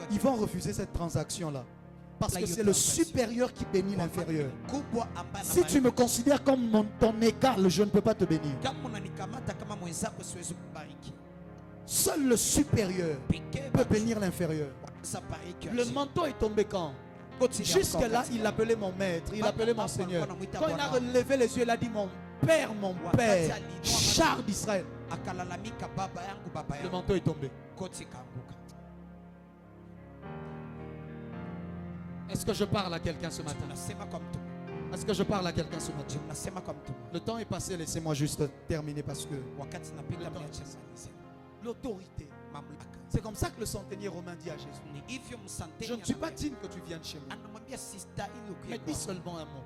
ils vont refuser cette transaction-là. Parce que c'est le supérieur qui bénit l'inférieur. Si tu me considères comme ton égal, je ne peux pas te bénir. Seul le supérieur peut bénir l'inférieur. Le manteau est tombé quand? Jusque-là, il appelait mon maître, il appelait mon Seigneur. Quand il a relevé les yeux, il a dit mon père, char d'Israël. Le manteau est tombé. Est-ce que je parle à quelqu'un ce matin? Est-ce que je parle à quelqu'un ce matin? Le temps est passé, laissez-moi juste terminer parce que l'autorité. C'est comme ça que le centenier romain dit à Jésus, je ne suis pas digne que tu viennes chez moi, mais dis seulement un mot.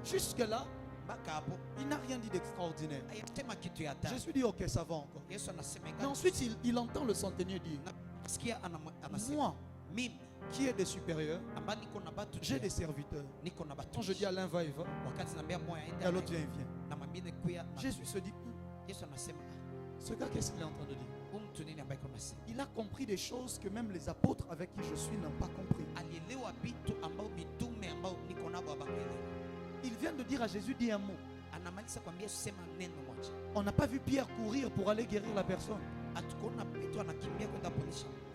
Jusque là, il n'a rien dit d'extraordinaire. Je suis dit ok, ça va encore. Mais ensuite il entend le centenier dire, moi qui est des supérieurs, j'ai des serviteurs. Quand je dis à l'un va et va, et à l'autre vient et vient. Jésus se dit, Ce gars, qu'est-ce qu'il est en train de dire? Il a compris des choses que même les apôtres avec qui je suis n'ont pas compris. Il vient de dire à Jésus, dis un mot. On n'a pas vu Pierre courir pour aller guérir la personne.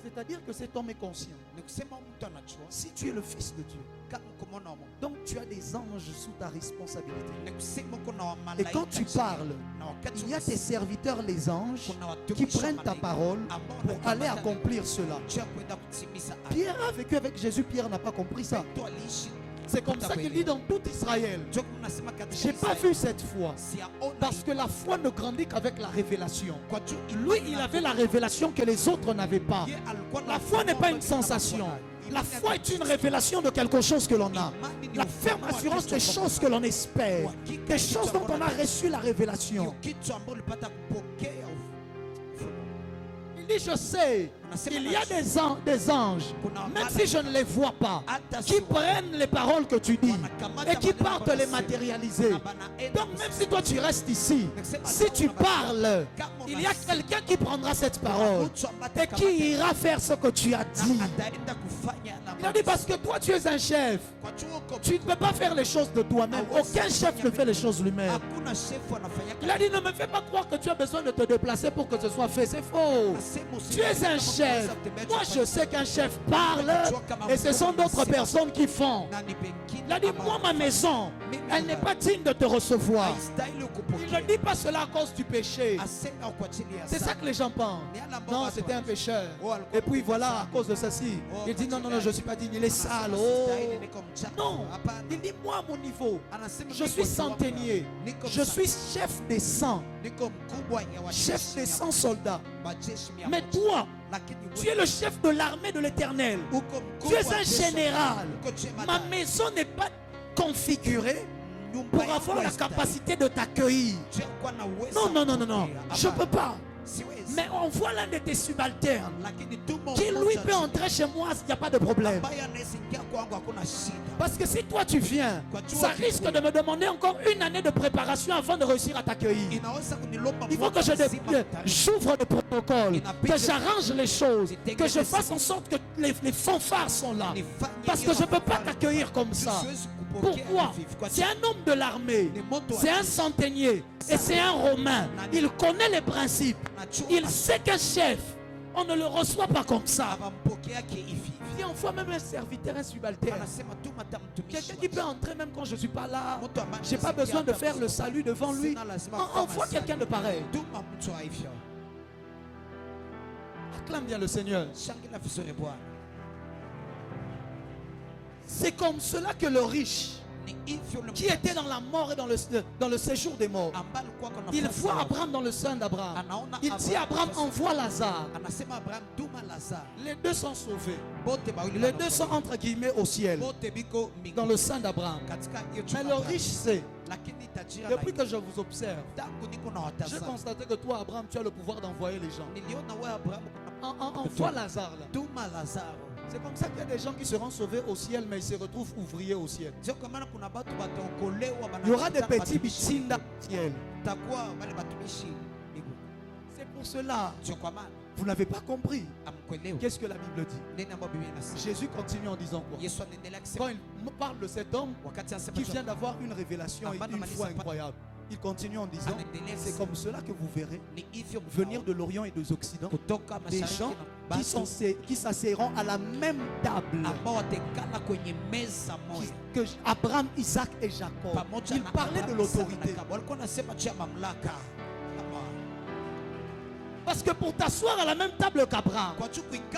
C'est-à-dire que cet homme est conscient. Si tu es le Fils de Dieu, donc tu as des anges sous ta responsabilité. Et quand tu parles, il y a tes serviteurs, les anges, qui prennent ta parole pour aller accomplir cela. Pierre a vécu avec Jésus, Pierre n'a pas compris ça. C'est comme ça qu'il dit dans tout Israël. Je n'ai pas vu cette foi. Parce que la foi ne grandit qu'avec la révélation. Lui, il avait la révélation que les autres n'avaient pas. La foi n'est pas une sensation. La foi est une révélation de quelque chose que l'on a. La ferme assurance des choses que l'on espère. Des choses dont on a reçu la révélation. Il dit, je sais, il y a des anges, même si je ne les vois pas, qui prennent les paroles que tu dis et qui partent les matérialiser. Donc même si toi tu restes ici, si tu parles, il y a quelqu'un qui prendra cette parole et qui ira faire ce que tu as dit. Il a dit, parce que toi tu es un chef, tu ne peux pas faire les choses de toi-même. Aucun chef ne fait les choses lui-même. Il a dit, ne me fais pas croire que tu as besoin de te déplacer pour que ce soit fait. C'est faux. Tu es un chef. Moi je sais qu'un chef parle et ce sont d'autres personnes qui font. Il a dit, moi ma maison, elle n'est pas digne de te recevoir. Il ne dit pas cela à cause du péché. C'est ça que les gens pensent. Non, c'était un pécheur. Et puis voilà, à cause de ceci, il dit, non, non, non, je ne suis pas digne, il est sale. Oh. Non, il dit, moi à mon niveau, je suis centenier. Je suis chef des 100. Chef des 100 soldats. Mais toi, tu es le chef de l'armée de l'Éternel. Tu es un général. Ma maison n'est pas configurée pour avoir la capacité de t'accueillir. Non, non, non, non, non. Je ne peux pas. Mais on voit l'un de tes subalternes qui lui peut entrer chez moi, il n'y a pas de problème. Parce que si toi tu viens, ça risque de me demander encore une année de préparation avant de réussir à t'accueillir. Il faut que j'ouvre le protocole, que j'arrange les choses, que je fasse en sorte que les fanfares sont là. Parce que je ne peux pas t'accueillir comme ça. Pourquoi? C'est un homme de l'armée, c'est un centenier et c'est un Romain. Il connaît les principes. Il sait qu'un chef, on ne le reçoit pas comme ça. Il on voit même un serviteur, un subalterne. Quelqu'un qui peut entrer même quand je ne suis pas là. Je n'ai pas besoin de faire le salut devant lui. On voit quelqu'un de pareil. Acclame bien le Seigneur. C'est comme cela que le riche, qui était dans la mort et dans le séjour des morts, il voit Abraham dans le sein d'Abraham. Il dit, Abraham envoie Lazare. Les deux sont sauvés. Les deux sont entre guillemets au ciel, dans le sein d'Abraham. Mais le riche sait. Depuis que je vous observe, j'ai constaté que toi, Abraham, tu as le pouvoir d'envoyer les gens. Envoie Lazare là. C'est comme ça qu'il y a des gens qui seront sauvés au ciel, mais ils se retrouvent ouvriers au ciel. Il y aura des petits bitchins dans le ciel. C'est pour cela. Vous n'avez pas compris. Qu'est-ce que la Bible dit? Jésus continue en disant quoi? Quand il parle de cet homme qui vient d'avoir une révélation et une foi incroyable, il continue en disant, c'est comme cela que vous verrez venir de l'Orient et des Occidents des gens qui s'asseront à la même table que Abraham, Isaac et Jacob. Il parlait de l'autorité. Parce que pour t'asseoir à la même table qu'Abraham,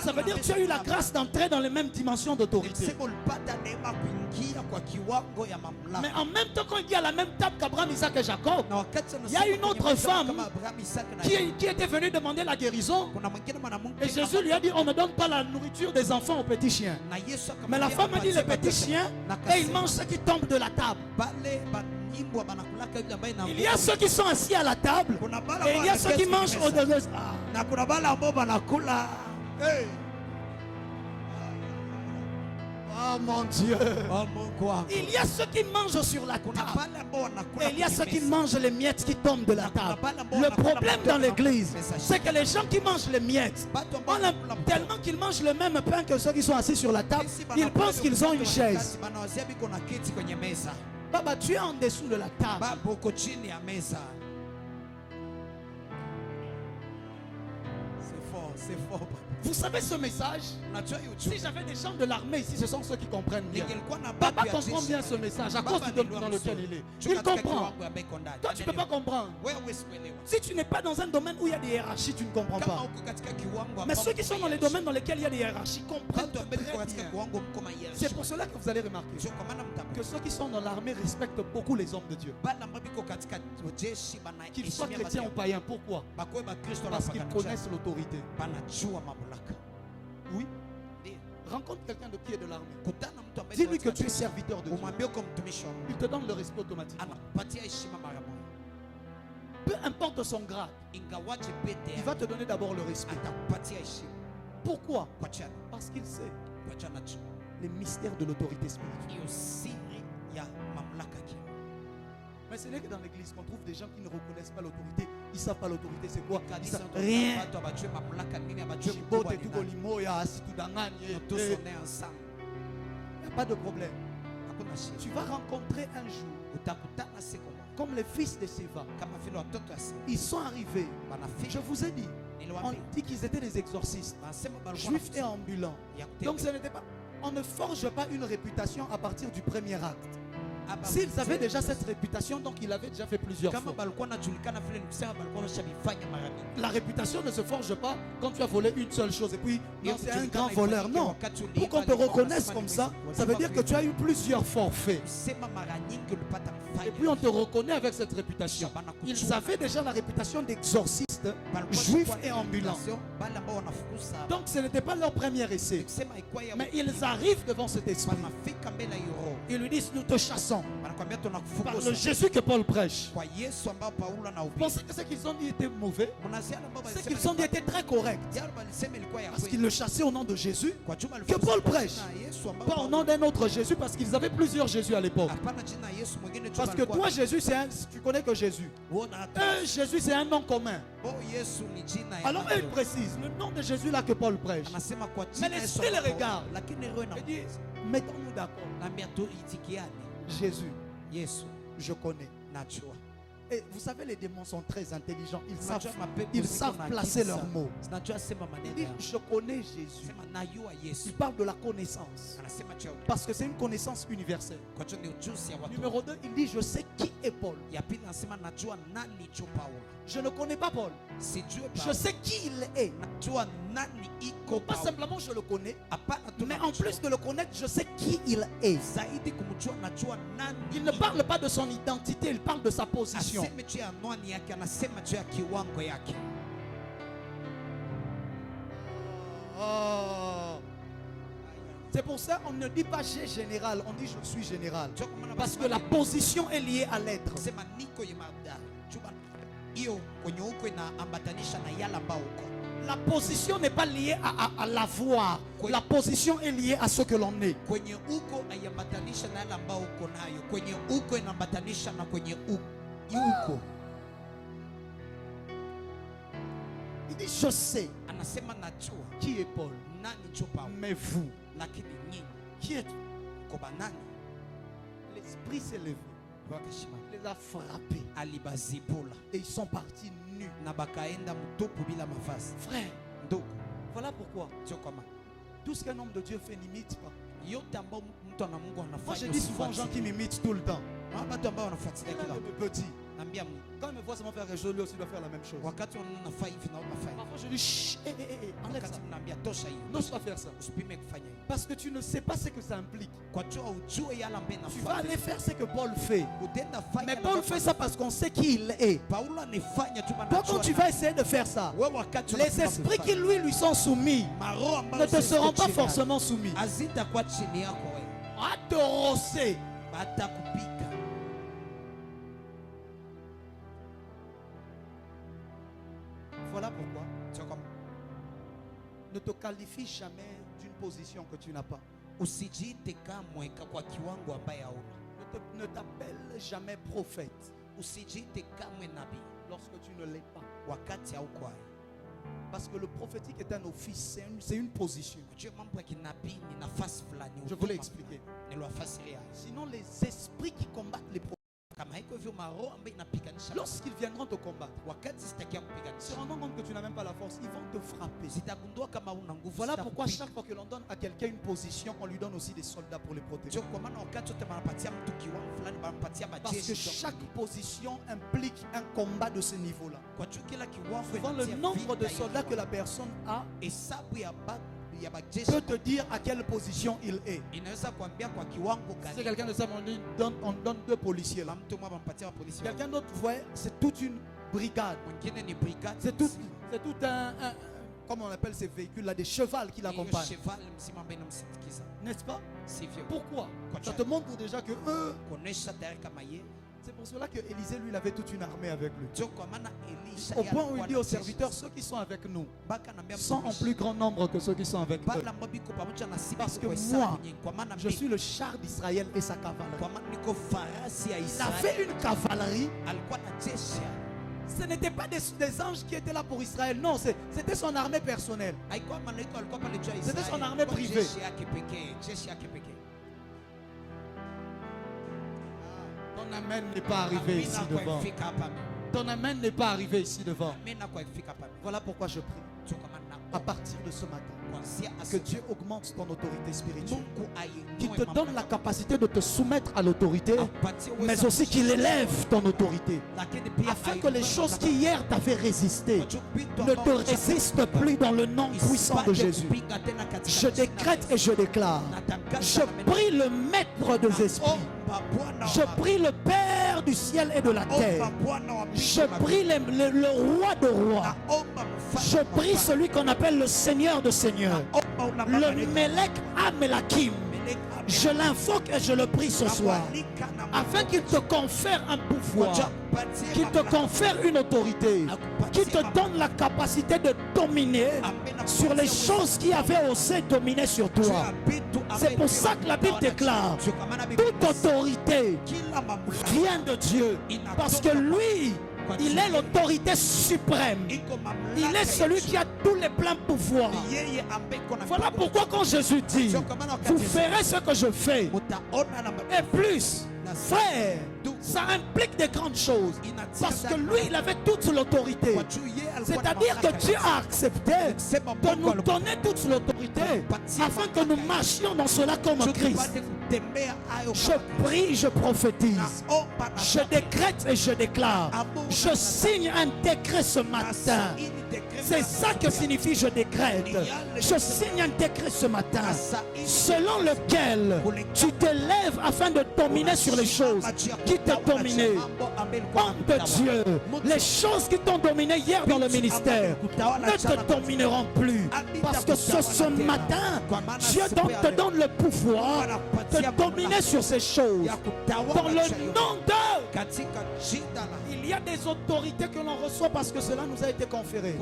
ça veut dire que tu as eu la grâce d'entrer dans les mêmes dimensions d'autorité. Mais en même temps, quand il dit à la même table qu'Abraham, Isaac et Jacob, il y a une autre femme qui était venue demander la guérison. Et Jésus lui a dit, on ne donne pas la nourriture des enfants aux petits chiens. Mais la femme a dit, les petits chiens, et ils mangent ce qui tombe de la table. Il y a ceux qui sont assis à la table et il y a ceux qui mangent au-dessus. Oh mon Dieu. Il y a ceux qui mangent sur la table. Et il y a ceux qui mangent les miettes qui tombent de la table. Le problème dans l'église, c'est que les gens qui mangent les miettes, tellement qu'ils mangent le même pain que ceux qui sont assis sur la table, ils pensent qu'ils ont une chaise. Baba, tu es en dessous de la table. C'est fort. Vous savez ce message? Si j'avais des gens de l'armée ici, ce sont ceux qui comprennent bien. Papa comprend bien ce message à cause du domaine dans lequel il est. Il comprend. Toi, tu ne peux pas comprendre. Si tu n'es pas dans un domaine où il y a des hiérarchies, tu ne comprends pas. Mais ceux qui sont dans les domaines dans lesquels il y a des hiérarchies comprennent très bien. C'est pour cela que vous allez remarquer que ceux qui sont dans l'armée respectent beaucoup les hommes de Dieu. Qu'ils soient chrétiens ou païens. Pourquoi? Parce qu'ils connaissent l'autorité. Oui. Rencontre quelqu'un qui est de l'armée. Dis-lui que tu es serviteur de Dieu. Il te donne le respect automatiquement. Peu importe son grade, il va te donner d'abord le respect. Pourquoi? Parce qu'il sait les mystères de l'autorité spirituelle. Mais ce n'est que dans l'église qu'on trouve des gens qui ne reconnaissent pas l'autorité. Ils ne savent pas l'autorité, c'est quoi? Ils savent rien. Il n'y a pas de problème. Tu vas rencontrer un jour, comme les fils de Séva, ils sont arrivés. Je vous ai dit, on dit qu'ils étaient des exorcistes, juifs et ambulants. Donc ce n'était pas, on ne forge pas une réputation à partir du premier acte. S'ils avaient déjà cette réputation, donc il avait déjà fait plusieurs fois. La réputation ne se forge pas quand tu as volé une seule chose et puis c'est un grand voleur. Non. Pour qu'on te reconnaisse comme ça, ça veut dire que tu as eu plusieurs forfaits. Et puis on te reconnaît avec cette réputation. Ils avaient déjà la réputation d'exorcistes, juifs et ambulants. Donc ce n'était pas leur premier essai. Mais ils arrivent devant cet esprit. Ils lui disent, nous te chassons par le Jésus que Paul prêche. Vous pensez que ce qu'ils ont dit était mauvais? Ce qu'ils ont dit était très correct. Parce qu'ils le chassaient au nom de Jésus que Paul prêche. Pas au nom d'un autre Jésus, parce qu'ils avaient plusieurs Jésus à l'époque. Parce que toi Jésus, tu connais que Jésus. Jésus c'est un nom commun. Alors il précise le nom de Jésus là que Paul prêche. Mais l'esprit les regarde et dit, mettons-nous d'accord. Jésus, je connais. Et vous savez, les démons sont très intelligents. Ils savent placer leurs mots. Il dit, je connais Jésus. Il parle de la connaissance. Parce que c'est une connaissance universelle. Numéro 2, il dit, je sais qui est Paul. Je ne connais pas Paul. Je sais qui il est. Pas simplement je le connais, mais en plus de le connaître, je sais qui il est. Il ne parle pas de son identité, il parle de sa position. C'est pour ça qu'on ne dit pas j'ai général, on dit je suis général. Parce que la position est liée à l'être. La position n'est pas liée à l'avoir. La position est liée à ce que l'on est. Il dit je sais qui est Paul. Mais vous, qui êtes-vous? L'esprit s'est levé. Il les a frappés. Et ils sont partis nus. Frère, voilà pourquoi tout ce qu'un homme de Dieu fait n'imite pas. Moi je dis souvent aux gens qui m'imitent tout le temps. Petit. Quand il me voit seulement faire quelque chose, lui aussi doit faire la même chose. Parfois je dis chut, enlève ça. N'ose pas faire ça. Parce que tu ne sais pas ce que ça implique. Tu vas aller faire ce que Paul fait. Mais Paul fait ça parce qu'on sait qui il est. Toi, quand tu vas essayer de faire ça, les esprits qui lui sont soumis ne te seront pas forcément soumis. À te rosser. Voilà pourquoi ne te qualifie jamais d'une position que tu n'as pas. Ne t'appelle jamais prophète lorsque tu ne l'es pas. Parce que le prophétique est un office, c'est une position. Je voulais expliquer. Sinon, les esprits qui combattent les prophètes, lorsqu'ils viendront te combattre, se rendant compte que tu n'as même pas la force, ils vont te frapper. Voilà pourquoi chaque fois que l'on donne à quelqu'un une position, on lui donne aussi des soldats pour les protéger. Parce que chaque position implique un combat de ce niveau-là. Souvent, le nombre de soldats que la personne a peut te dire à quelle position il est. Si quelqu'un de ça, on donne 2 policiers là. Quelqu'un d'autre voit, c'est toute une brigade. C'est tout un comment on appelle ces véhicules là, des chevals qui l'accompagnent. N'est-ce pas? Pourquoi? Ça te montre déjà que eux. C'est pour cela que Élisée, lui, il avait toute une armée avec lui. Au point où il dit aux serviteurs, ceux qui sont avec nous sont en plus grand nombre que ceux qui sont avec eux. Parce que moi, je suis le char d'Israël et sa cavalerie. Il avait une cavalerie. Ce n'était pas des anges qui étaient là pour Israël. Non, c'était son armée personnelle. C'était son armée privée. Ton amen n'est pas arrivé ici devant. Ton amen n'est pas arrivé ici devant. Voilà pourquoi je prie. À partir de ce matin, que Dieu augmente ton autorité spirituelle, qu'il te donne la capacité de te soumettre à l'autorité, mais aussi qu'il élève ton autorité, afin que les choses qui hier t'avaient résisté ne te résistent plus dans le nom puissant de Jésus. Je décrète et je déclare, je prie le maître des esprits, je prie le Père du ciel et de la terre, je prie le roi de rois, je prie celui qu'on appelle le Seigneur de seigneurs, le Melech Amelakim. Je l'invoque et je le prie ce soir, afin qu'il te confère un pouvoir, qu'il te confère une autorité, qu'il te donne la capacité de dominer sur les choses qui avaient osé dominer sur toi. C'est pour ça que la Bible déclare, toute autorité vient de Dieu, parce que lui, il est l'autorité suprême. Il est celui qui a tous les pleins pouvoirs. Voilà pourquoi quand Jésus dit, vous ferez ce que je fais et plus, frère, ça implique des grandes choses. Parce que lui, il avait toute l'autorité. C'est-à-dire que Dieu a accepté de nous donner toute l'autorité afin que nous marchions dans cela comme Christ. Je prie, je prophétise, je décrète et je déclare, je signe un décret ce matin. C'est ça que signifie je décrète. Je signe un décret ce matin selon lequel tu t'élèves afin de dominer sur les choses qui t'ont dominé. Homme de Dieu, les choses qui t'ont dominé hier dans le ministère ne te domineront plus. Parce que ce matin, Dieu te donne le pouvoir de dominer sur ces choses. Dans le nom de... Il y a des autorités que l'on reçoit parce que cela nous a été conféré.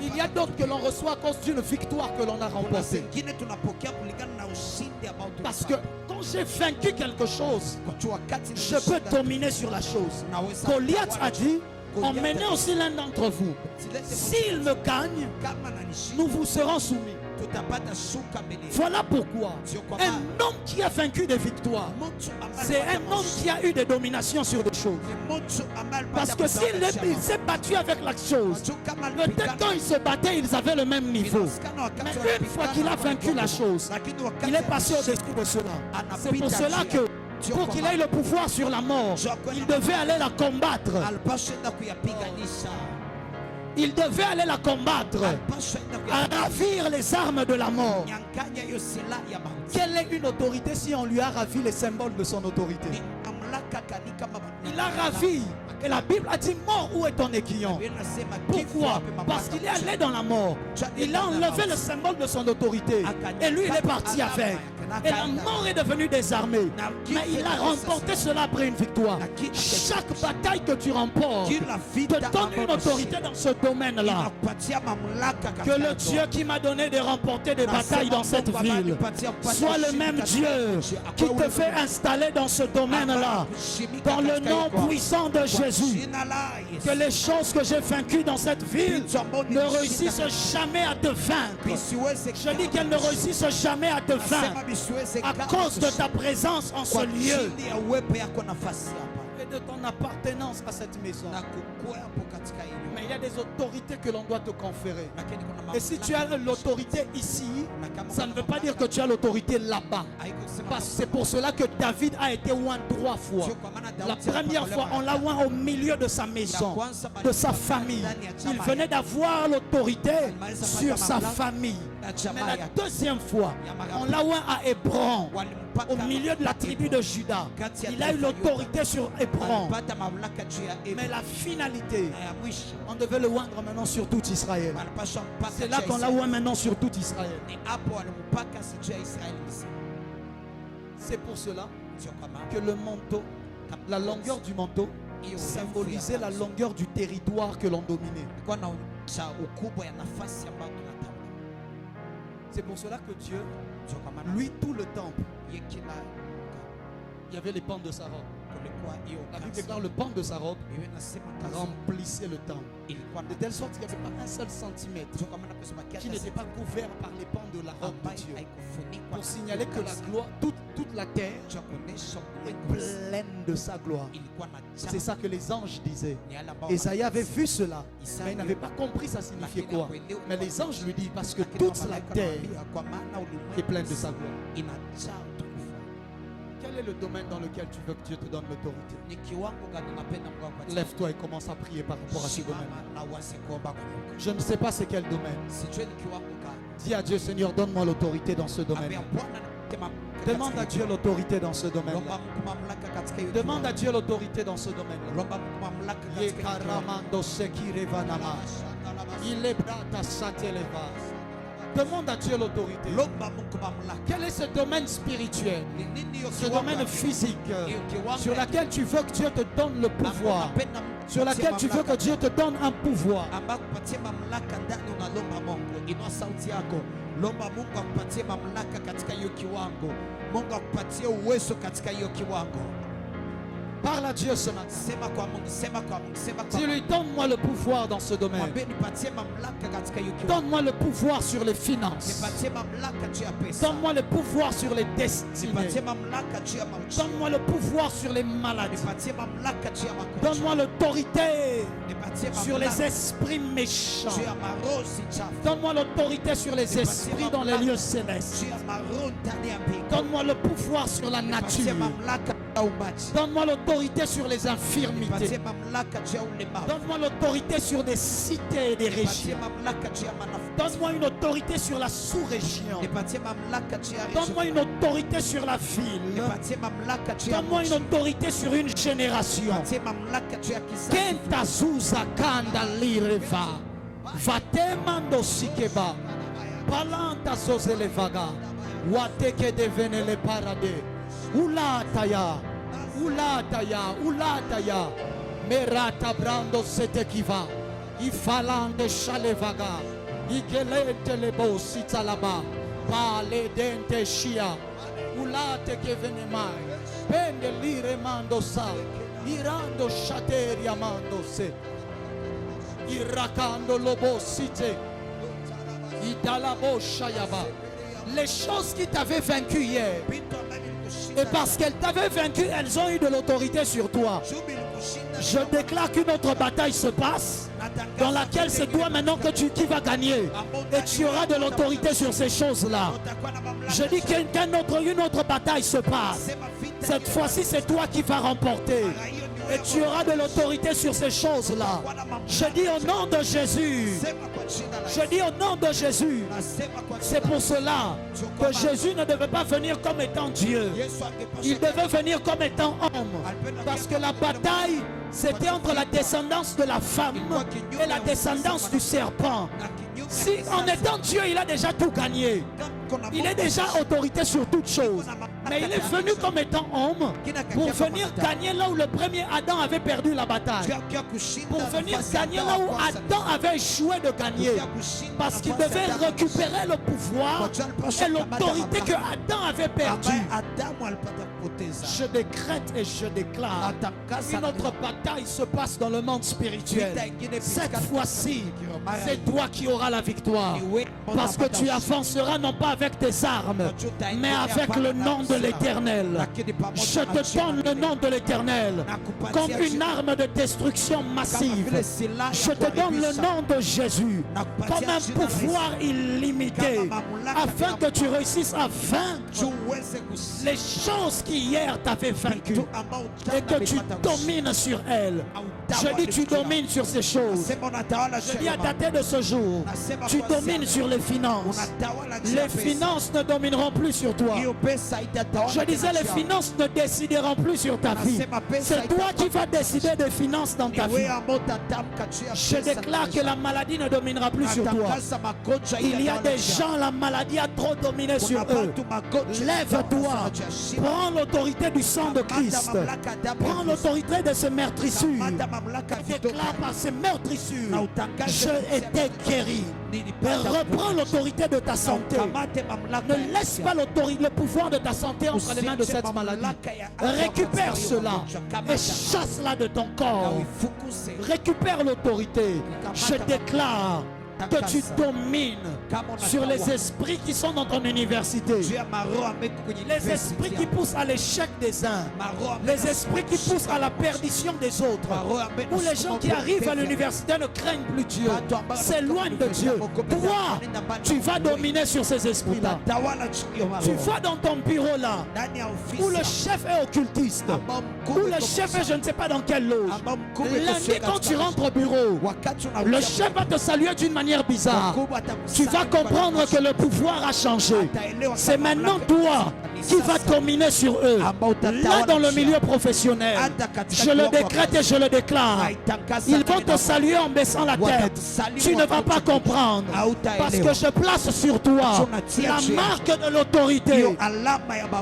Il y a d'autres que l'on reçoit à cause d'une victoire que l'on a remportée. Parce que quand j'ai vaincu quelque chose, je peux dominer sur la chose. Goliath a dit, emmenez aussi l'un d'entre vous. S'il me gagne, nous vous serons soumis. Voilà pourquoi un homme qui a vaincu des victoires, c'est un homme qui a eu des dominations sur des choses. Parce que s'il s'est battu avec la chose, peut-être quand il se battait, ils avaient le même niveau. Mais une fois qu'il a vaincu la chose, il est passé au-dessus de cela. C'est pour cela que pour qu'il ait le pouvoir sur la mort, il devait aller la combattre. Il devait aller la combattre, à ravir les armes de la mort. Quelle est une autorité si on lui a ravi les symboles de son autorité? Il a ravi. Et la Bible a dit, mort, où est ton aiguillon? Pourquoi? Parce qu'il est allé dans la mort. Il a enlevé le symbole de son autorité. Et lui, il est parti avec. Et la mort est devenue désarmée. Mais il a remporté cela après une victoire. Chaque bataille que tu remportes te donne une autorité dans ce domaine-là. Que le Dieu qui m'a donné de remporter des batailles dans cette ville soit le même Dieu qui te fait installer dans ce domaine-là. Dans le nom puissant de Jésus. Que les choses que j'ai vaincues dans cette ville ne réussissent jamais à te vaincre. Je dis qu'elles ne réussissent jamais à te vaincre à cause de ta présence en ce lieu et de ton appartenance à cette maison. Mais il y a des autorités que l'on doit te conférer. Et si tu as l'autorité ici, ça ne veut pas dire que tu as l'autorité là-bas. Parce que c'est pour cela que David a été oint 3 fois. La première fois, on l'a oint au milieu de sa maison, de sa famille. Il venait d'avoir l'autorité sur sa famille. Mais la deuxième fois, on l'a oint à Hébron, au milieu de la tribu de Juda. Il a eu l'autorité sur Hébron. Mais la finalité, on devait le oindre maintenant sur tout Israël. C'est là qu'on l'a oint maintenant sur tout Israël. C'est pour cela que le manteau, la longueur du manteau, symbolisait la longueur du territoire que l'on dominait. C'est pour cela que Dieu, lui, tout le temple, il y avait les pans de sa robe. La Bible déclare le pan de sa robe remplissait le temple. De telle sorte qu'il n'y avait pas un seul centimètre qui n'était pas couvert par les pans de la robe de Dieu. Pour signaler que la gloire, toute la terre est pleine de sa gloire. C'est ça que les anges disaient. Esaïe avait vu cela, mais il n'avait pas compris ça signifiait quoi. Mais les anges lui disent parce que toute la terre est pleine de sa gloire. Quel est le domaine dans lequel tu veux que Dieu te donne l'autorité? Lève-toi et commence à prier par rapport à ce domaine. Je ne sais pas c'est quel domaine. Dis à Dieu, Seigneur, donne-moi l'autorité dans ce domaine. Demande à Dieu l'autorité dans ce domaine. Demande à Dieu l'autorité dans ce domaine. Demande à Dieu l'autorité. Quel est ce domaine spirituel, ce domaine physique sur lequel tu veux que Dieu te donne le pouvoir, sur lequel tu veux que Dieu te donne un pouvoir? Parle à Dieu ce matin. Dis-lui, donne-moi le pouvoir dans ce domaine. Donne-moi le pouvoir sur les finances. Donne-moi le pouvoir sur les destinées. Donne-moi le pouvoir sur les maladies. Donne-moi l'autorité sur les esprits méchants. Donne-moi l'autorité sur les esprits dans les lieux célestes. Donne-moi le pouvoir sur la nature. Donne-moi l'autorité sur les infirmités. Donne-moi l'autorité sur des cités et des régions. Donne-moi une autorité sur la sous-région. Donne-moi une autorité sur la ville. Donne-moi une autorité sur une génération. Kenta zuza kanda lireva. Vatemando sikeba. Palanta sozelevaga. Wateke devene le paradis. Ulataya, ulataya, ulataya, merata brando setekiva, ifalande shalevaga, igelente lebo sitalaba, pale dente shia, ulate che venemai, pende lire mando sa, irando shateria mando se, irrakando lobo site, idalabo shayaba. Les choses qui t'avaient vaincu hier, et parce qu'elles t'avaient vaincu, elles ont eu de l'autorité sur toi. Je déclare qu'une autre bataille se passe, dans laquelle c'est toi maintenant qui vas gagner. Et tu auras de l'autorité sur ces choses-là. Je dis qu'une autre bataille se passe. Cette fois-ci, c'est toi qui vas remporter. Et tu auras de l'autorité sur ces choses-là. Je dis au nom de Jésus. Je dis au nom de Jésus. C'est pour cela que Jésus ne devait pas venir comme étant Dieu. Il devait venir comme étant homme. Parce que la bataille, c'était entre la descendance de la femme et la descendance du serpent. Si en étant Dieu, il a déjà tout gagné. Il est déjà autorité sur toutes choses. Mais il est venu comme étant homme pour venir gagner là où le premier Adam avait perdu la bataille. Pour venir gagner là où Adam avait échoué de gagner. Parce qu'il devait récupérer le pouvoir et l'autorité que Adam avait perdue. Je décrète et je déclare une autre bataille se passe dans le monde spirituel. Cette fois-ci, c'est toi qui auras la victoire. Parce que tu avanceras non pas avec tes armes, mais avec le nom de l'Éternel. Je te donne le nom de l'Éternel comme une arme de destruction massive. Je te donne le nom de Jésus comme un pouvoir illimité, afin que tu réussisses à vaincre les choses qui hier t'avaient vaincu et que tu domines sur elles. Je dis tu domines sur ces choses. Je dis à dater de ce jour, tu domines sur les finances. Les finances ne domineront plus sur toi. Je disais les finances ne décideront plus sur ta vie. C'est toi qui vas décider des finances dans ta vie. Je déclare que la maladie ne dominera plus sur toi. Il y a des gens, la maladie a trop dominé sur eux. Lève-toi. Prends l'autorité du sang de Christ. Prends l'autorité de ce meurtrissure. Déclare par ces meurtrissures, je étais guéri. Reprends l'autorité de ta santé. Ne laisse pas le pouvoir de ta santé entre les mains de cette maladie. Récupère cela et chasse-la de ton corps. Récupère l'autorité. Je déclare que tu domines sur les esprits qui sont dans ton université. Les esprits qui poussent à l'échec des uns. Les esprits qui poussent à la perdition des autres. Ou les gens qui arrivent à l'université ne craignent plus Dieu, s'éloignent de Dieu. Toi, tu vas dominer sur ces esprits-là. Tu vas dans ton bureau là, où le chef est occultiste, où le chef est je ne sais pas dans quelle loge. Lundi, quand tu rentres au bureau, le chef va te saluer d'une manière bizarre. Tu vas comprendre que le pouvoir a changé. C'est maintenant toi qui vas dominer sur eux. Là dans le milieu professionnel, je le décrète et je le déclare. Ils vont te saluer en baissant la tête. Tu ne vas pas comprendre. Parce que je place sur toi la marque de l'autorité.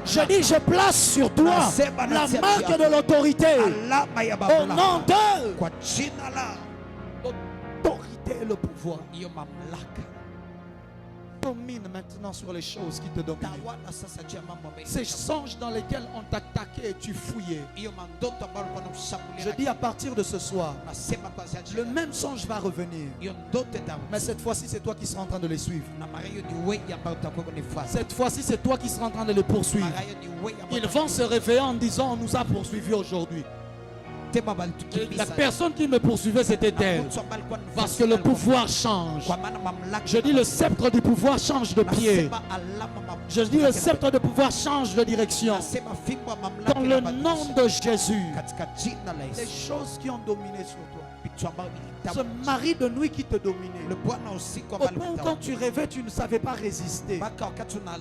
Je dis je place sur toi la marque de l'autorité. Au nom de l'autorité et le pouvoir. Domine maintenant sur les choses qui te dominent. Ces songes dans lesquels on t'attaquait et tu fouillais. Je dis à partir de ce soir, le même songe va revenir. Mais cette fois-ci, c'est toi qui seras en train de les suivre. Cette fois-ci, c'est toi qui seras en train de les poursuivre. Ils vont se réveiller en disant, on nous a poursuivis aujourd'hui. La personne qui me poursuivait, c'était elle. Parce que le pouvoir change. Je dis le sceptre du pouvoir change de pied. Je dis le sceptre du pouvoir change de direction. Dans le nom de Jésus. Les choses qui ont dominé sur toi. Ce mari de nuit qui te dominait. Au point où quand tu rêvais, tu ne savais pas résister.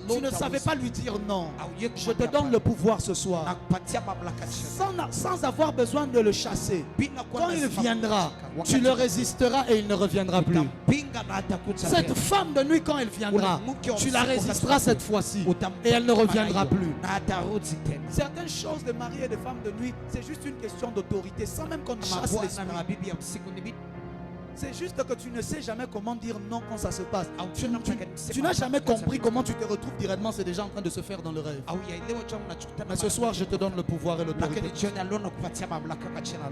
Tu ne savais pas lui dire non. Je te donne le pouvoir ce soir. Sans avoir besoin de le chasser. Quand il viendra, tu le résisteras et il ne reviendra plus. Cette femme de nuit, quand elle viendra, tu la résisteras cette fois-ci et elle ne reviendra plus. Certaines choses de mari et de femmes de nuit, c'est juste une question d'autorité, sans même qu'on chasse l'esprit. C'est juste que tu ne sais jamais comment dire non quand ça se passe. Tu n'as jamais compris comment tu te retrouves directement, c'est déjà en train de se faire dans le rêve. Mais ce soir, je te donne le pouvoir et l'autorité.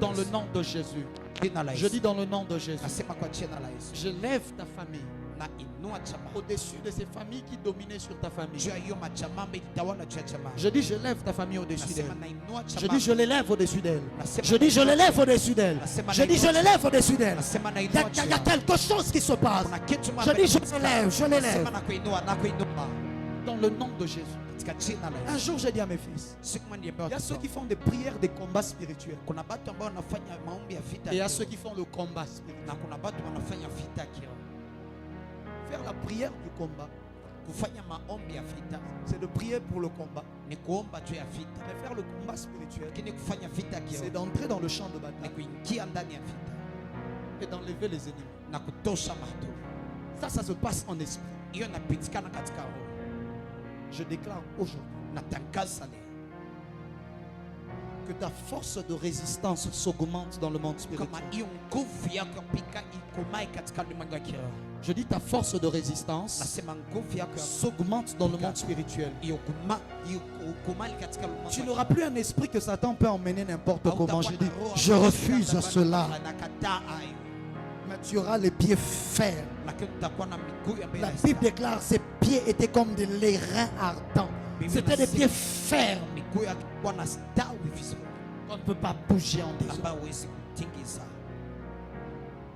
Dans le nom de Jésus. Je dis dans le nom de Jésus. Je lève ta famille au-dessus de ces familles qui dominaient sur ta famille. Je dis je lève ta famille au-dessus d'elle. Je dis je l'élève au-dessus d'elle. Je dis je l'élève au-dessus d'elle. Je dis je l'élève au-dessus d'elle. Il y a quelque chose qui se passe. Je dis je l'élève. Dans le nom de Jésus. Un jour j'ai dit à mes fils, il y a ceux qui font des prières, des combats spirituels. Et il y a ceux qui font le combat spirituel. Faire la prière du combat, c'est de prier pour le combat. Mais faire le combat spirituel, c'est d'entrer dans le champ de bataille et d'enlever les ennemis. Ça se passe en esprit. Je déclare aujourd'hui que ta force de résistance s'augmente dans le monde spirituel. Je dis ta force de résistance s'augmente dans le monde spirituel. Tu n'auras plus un esprit que Satan peut emmener n'importe comment. Je dis, je refuse cela. Mais tu auras les pieds fermes. La Bible déclare ses pieds étaient comme des reins ardents. C'était des pieds fermes. On ne peut pas bouger en dessous.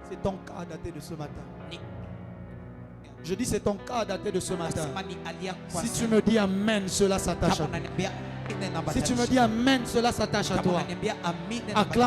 C'est ton cas daté de ce matin. Je dis c'est ton cas daté de ce matin. Si tu me dis amen, cela s'attache à toi. Si tu me dis amen, cela s'attache à toi. Acclame.